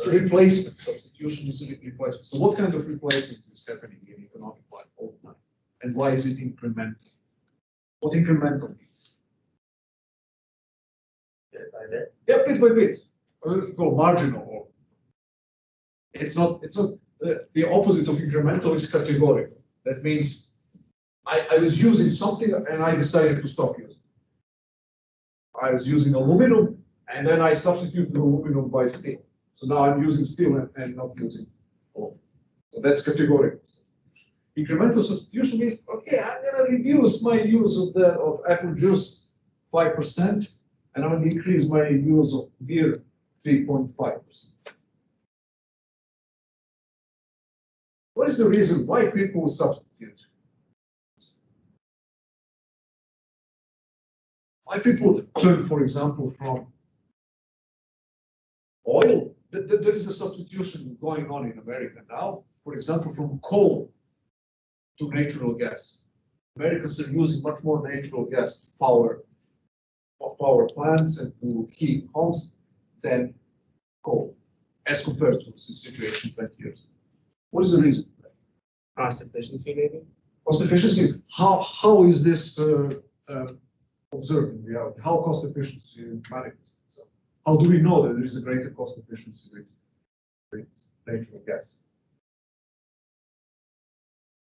replacement, substitution is a replacement. So what kind of replacement is happening in economic life all the time? And why is it incremental? What incremental means? Bit by bit. Yeah, bit by bit. Or called marginal. Or it's not the opposite of incremental is categorical. That means I was using something and I decided to stop using. I was using aluminum and then I substituted the aluminum by steel. So now I'm using steel and not using aluminum. So that's categorical. Incremental substitution means, okay, I'm going to reduce my use of apple juice 5%, and I'm going to increase my use of beer 3.5%. What is the reason why people substitute? Why people turn, for example, from oil? There is a substitution going on in America now, for example, from coal to natural gas. Americans are using much more natural gas to power plants and to heat homes than coal, as compared to the situation 20 years ago. What is the reason? Cost efficiency, maybe? Cost efficiency. How is this observed in reality? How cost efficiency manifests itself? How do we know that there is a greater cost efficiency with natural gas?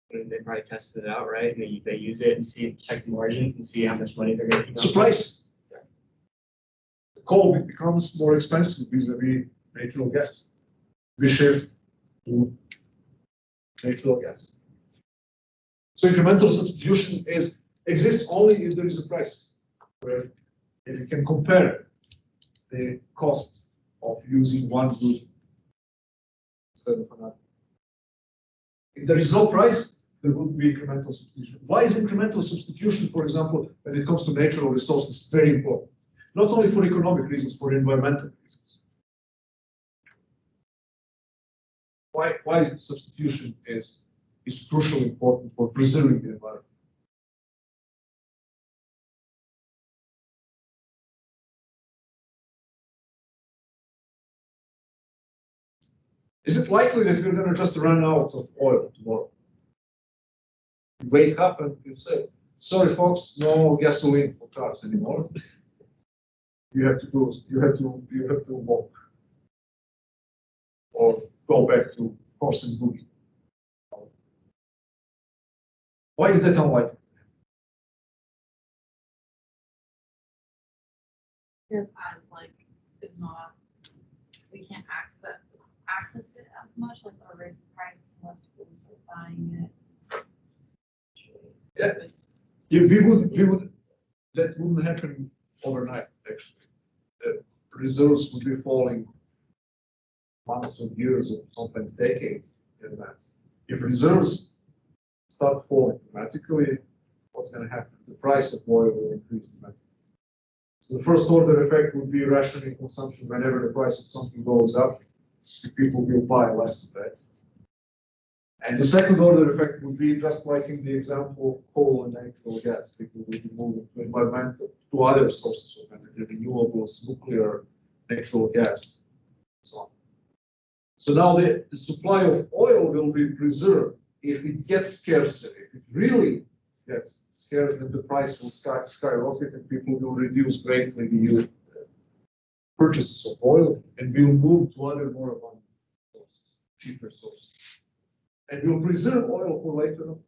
They probably tested it out, right? They use it and check the margins and see how much money they're making. It's a price. The coal becomes more expensive vis-a-vis natural gas. We shift to natural gas. So incremental substitution exists only if there is a price, where if you can compare the cost of using one good instead of another. If there is no price, there would be incremental substitution. Why is incremental substitution, for example, when it comes to natural resources, very important? Not only for economic reasons, for environmental reasons. Why substitution is crucially important for preserving the environment? Is it likely that we're going to just run out of oil tomorrow? You wake up and you say, sorry folks, no gasoline for cars anymore. You have to walk. Or go back to horse and buggy. Why is that unlikely? Because as like is not, we can't access it as much, like our raise the prices unless people start buying it. Yeah. We would that wouldn't happen overnight, actually. The reserves would be falling months or years or sometimes decades in advance. If reserves start falling dramatically, what's going to happen? The price of oil will increase dramatically. So the first order effect would be rationing consumption. Whenever the price of something goes up, people will buy less of that. And the second order effect would be just like in the example of coal and natural gas. People will be moving to environmental, to other sources of energy, renewables, nuclear, natural gas, and so on. So now the supply of oil will be preserved. If it gets scarcer, if it really gets scarce, then the price will skyrocket and people will reduce greatly the purchases of oil and will move to other more abundant sources, cheaper sources. And we'll preserve oil for later on.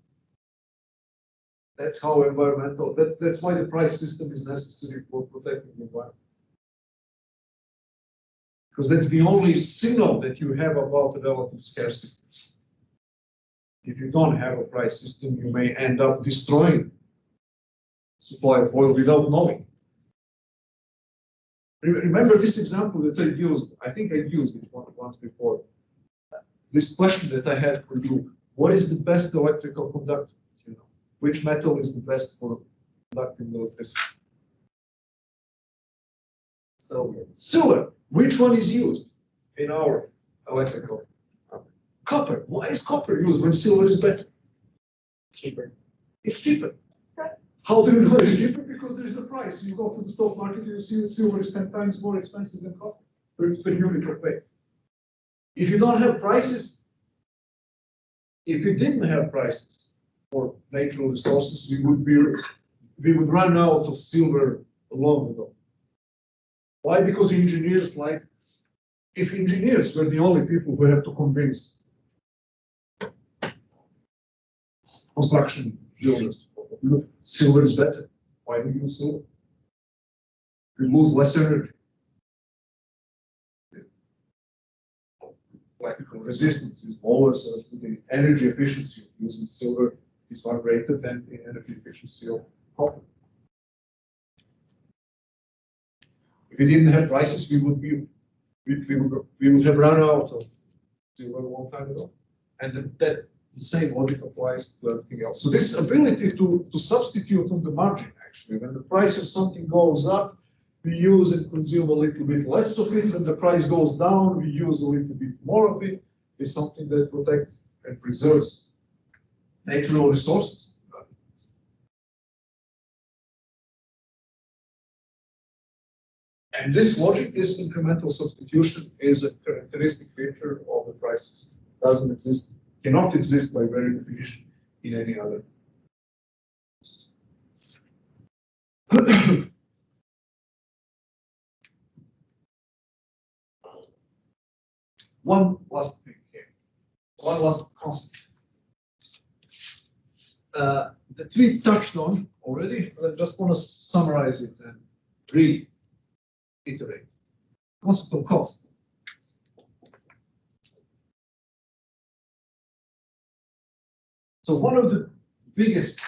That's how environmental, that's why the price system is necessary for protecting the environment. Because that's the only signal that you have about the relative scarcity. If you don't have a price system, you may end up destroying supply of oil without knowing. Remember this example that I used, I think I used it once before. This question that I had for you, what is the best electrical conductor? You know, which metal is the best for conducting electricity? Silver. Silver. Which one is used in our electrical? Copper. Why is copper used when silver is better? Cheaper. It's cheaper. How do you know it's cheaper? Because there is a price. You go to the stock market, you see that silver is 10 times more expensive than copper per unit of weight. If you don't have prices, if you didn't have prices for natural resources, we would run out of silver long ago. Why? Because engineers if engineers were the only people who have to convince construction builders, look, silver is better. Why do you use silver? You lose less energy. Electrical resistance is lower, so the energy efficiency of using silver is far greater than the energy efficiency of copper. If we didn't have prices, we would have run out of silver a long time ago. And that the same logic applies to everything else. So this ability to substitute on the margin, actually, when the price of something goes up, we use and consume a little bit less of it. When the price goes down, we use a little bit more of it. Is something that protects and preserves natural resources. And this logic, this incremental substitution, is a characteristic feature of the price system. Doesn't exist, cannot exist by very definition in any other system. One last thing here, one last concept that we touched on already, but I just want to summarize it and reiterate. Concept of cost. So one of the biggest,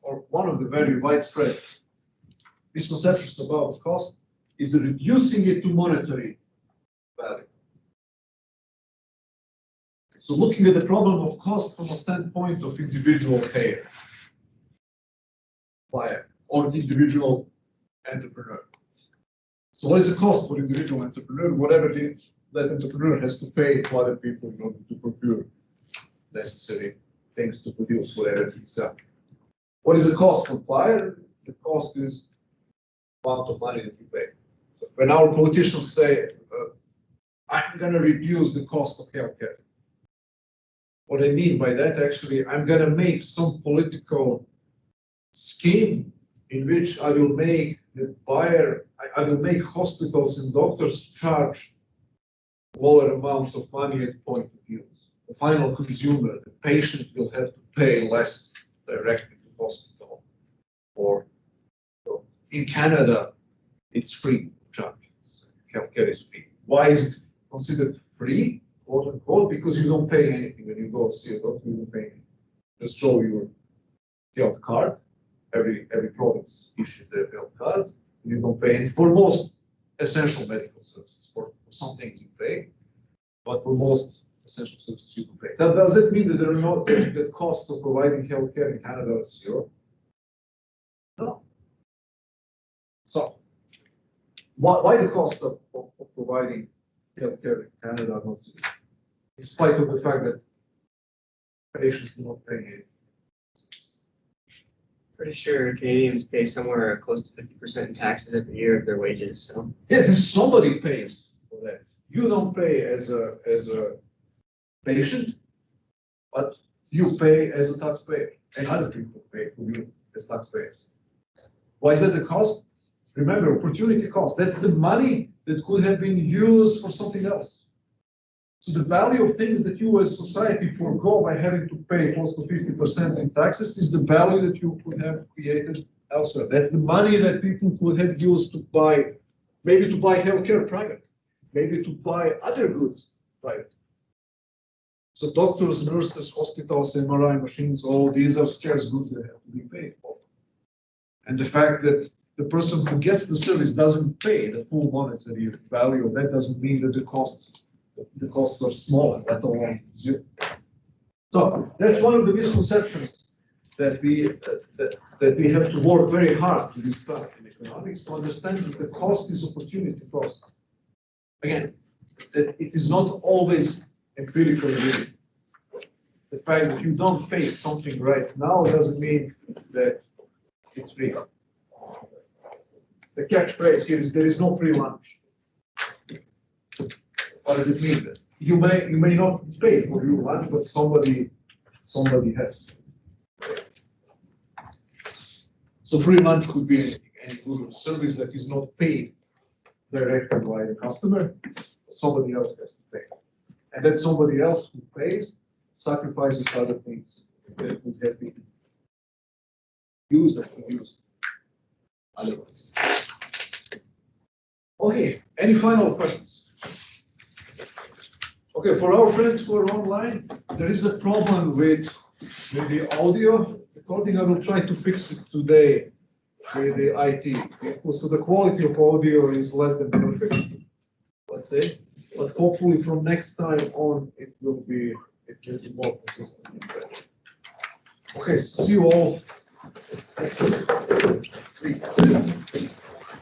or one of the very widespread misconceptions about cost is reducing it to monetary value. So looking at the problem of cost from a standpoint of individual payer, buyer, or individual entrepreneur. So what is the cost for individual entrepreneur? Whatever that entrepreneur has to pay to other people in order to procure necessary things to produce whatever he sells. What is the cost for buyer? The cost is the amount of money that you pay. So when our politicians say, I'm going to reduce the cost of healthcare, what I mean by that, actually, I'm going to make some political scheme in which I will make the buyer, I will make hospitals and doctors charge lower amount of money at point of use. The final consumer, the patient, will have to pay less directly to hospital. Or in Canada, it's free charge. Healthcare is free. Why is it considered free? Quote unquote, because you don't pay anything when you go see a doctor, you don't pay anything. Just show your health card every province issues their health cards. You don't pay any for most essential medical services. For some things you pay, but for most essential services you don't pay. That doesn't mean that there are no the cost of providing healthcare in Canada is zero. No. So why the cost of providing healthcare in Canada are not zero, in spite of the fact that patients do not pay it? Pretty sure Canadians pay somewhere close to 50% in taxes every year of their wages, so. Yeah, somebody pays for that. You don't pay as a patient, but you pay as a taxpayer, and other people pay for you as taxpayers. Why is that the cost? Remember, opportunity cost. That's the money that could have been used for something else. So the value of things that you as society forego by having to pay close to 50% in taxes is the value that you could have created elsewhere. That's the money that people could have used to buy, maybe to buy healthcare private, maybe to buy other goods private. So doctors, nurses, hospitals, MRI machines, all these are scarce goods that have to be paid for. And the fact that the person who gets the service doesn't pay the full monetary value, that doesn't mean that the costs are smaller, let alone zero. So that's one of the misconceptions that we have to work very hard to dispel in economics, to understand that the cost is opportunity cost. Again, that it is not always empirically real. The fact that you don't pay something right now doesn't mean that it's free. The catchphrase here is there is no free lunch. What does it mean? You may not pay for your lunch, but somebody has. So free lunch could be any good service that is not paid directly by the customer. Somebody else has to pay, and then somebody else who pays sacrifices other things that would have been used or used otherwise. Okay. Any final questions? Okay, for our friends who are online, there is a problem with the audio recording. I will try to fix it today with the IT. So the quality of audio is less than perfect, let's say. But hopefully from next time on, it will be more consistent. Okay, so see you all next week.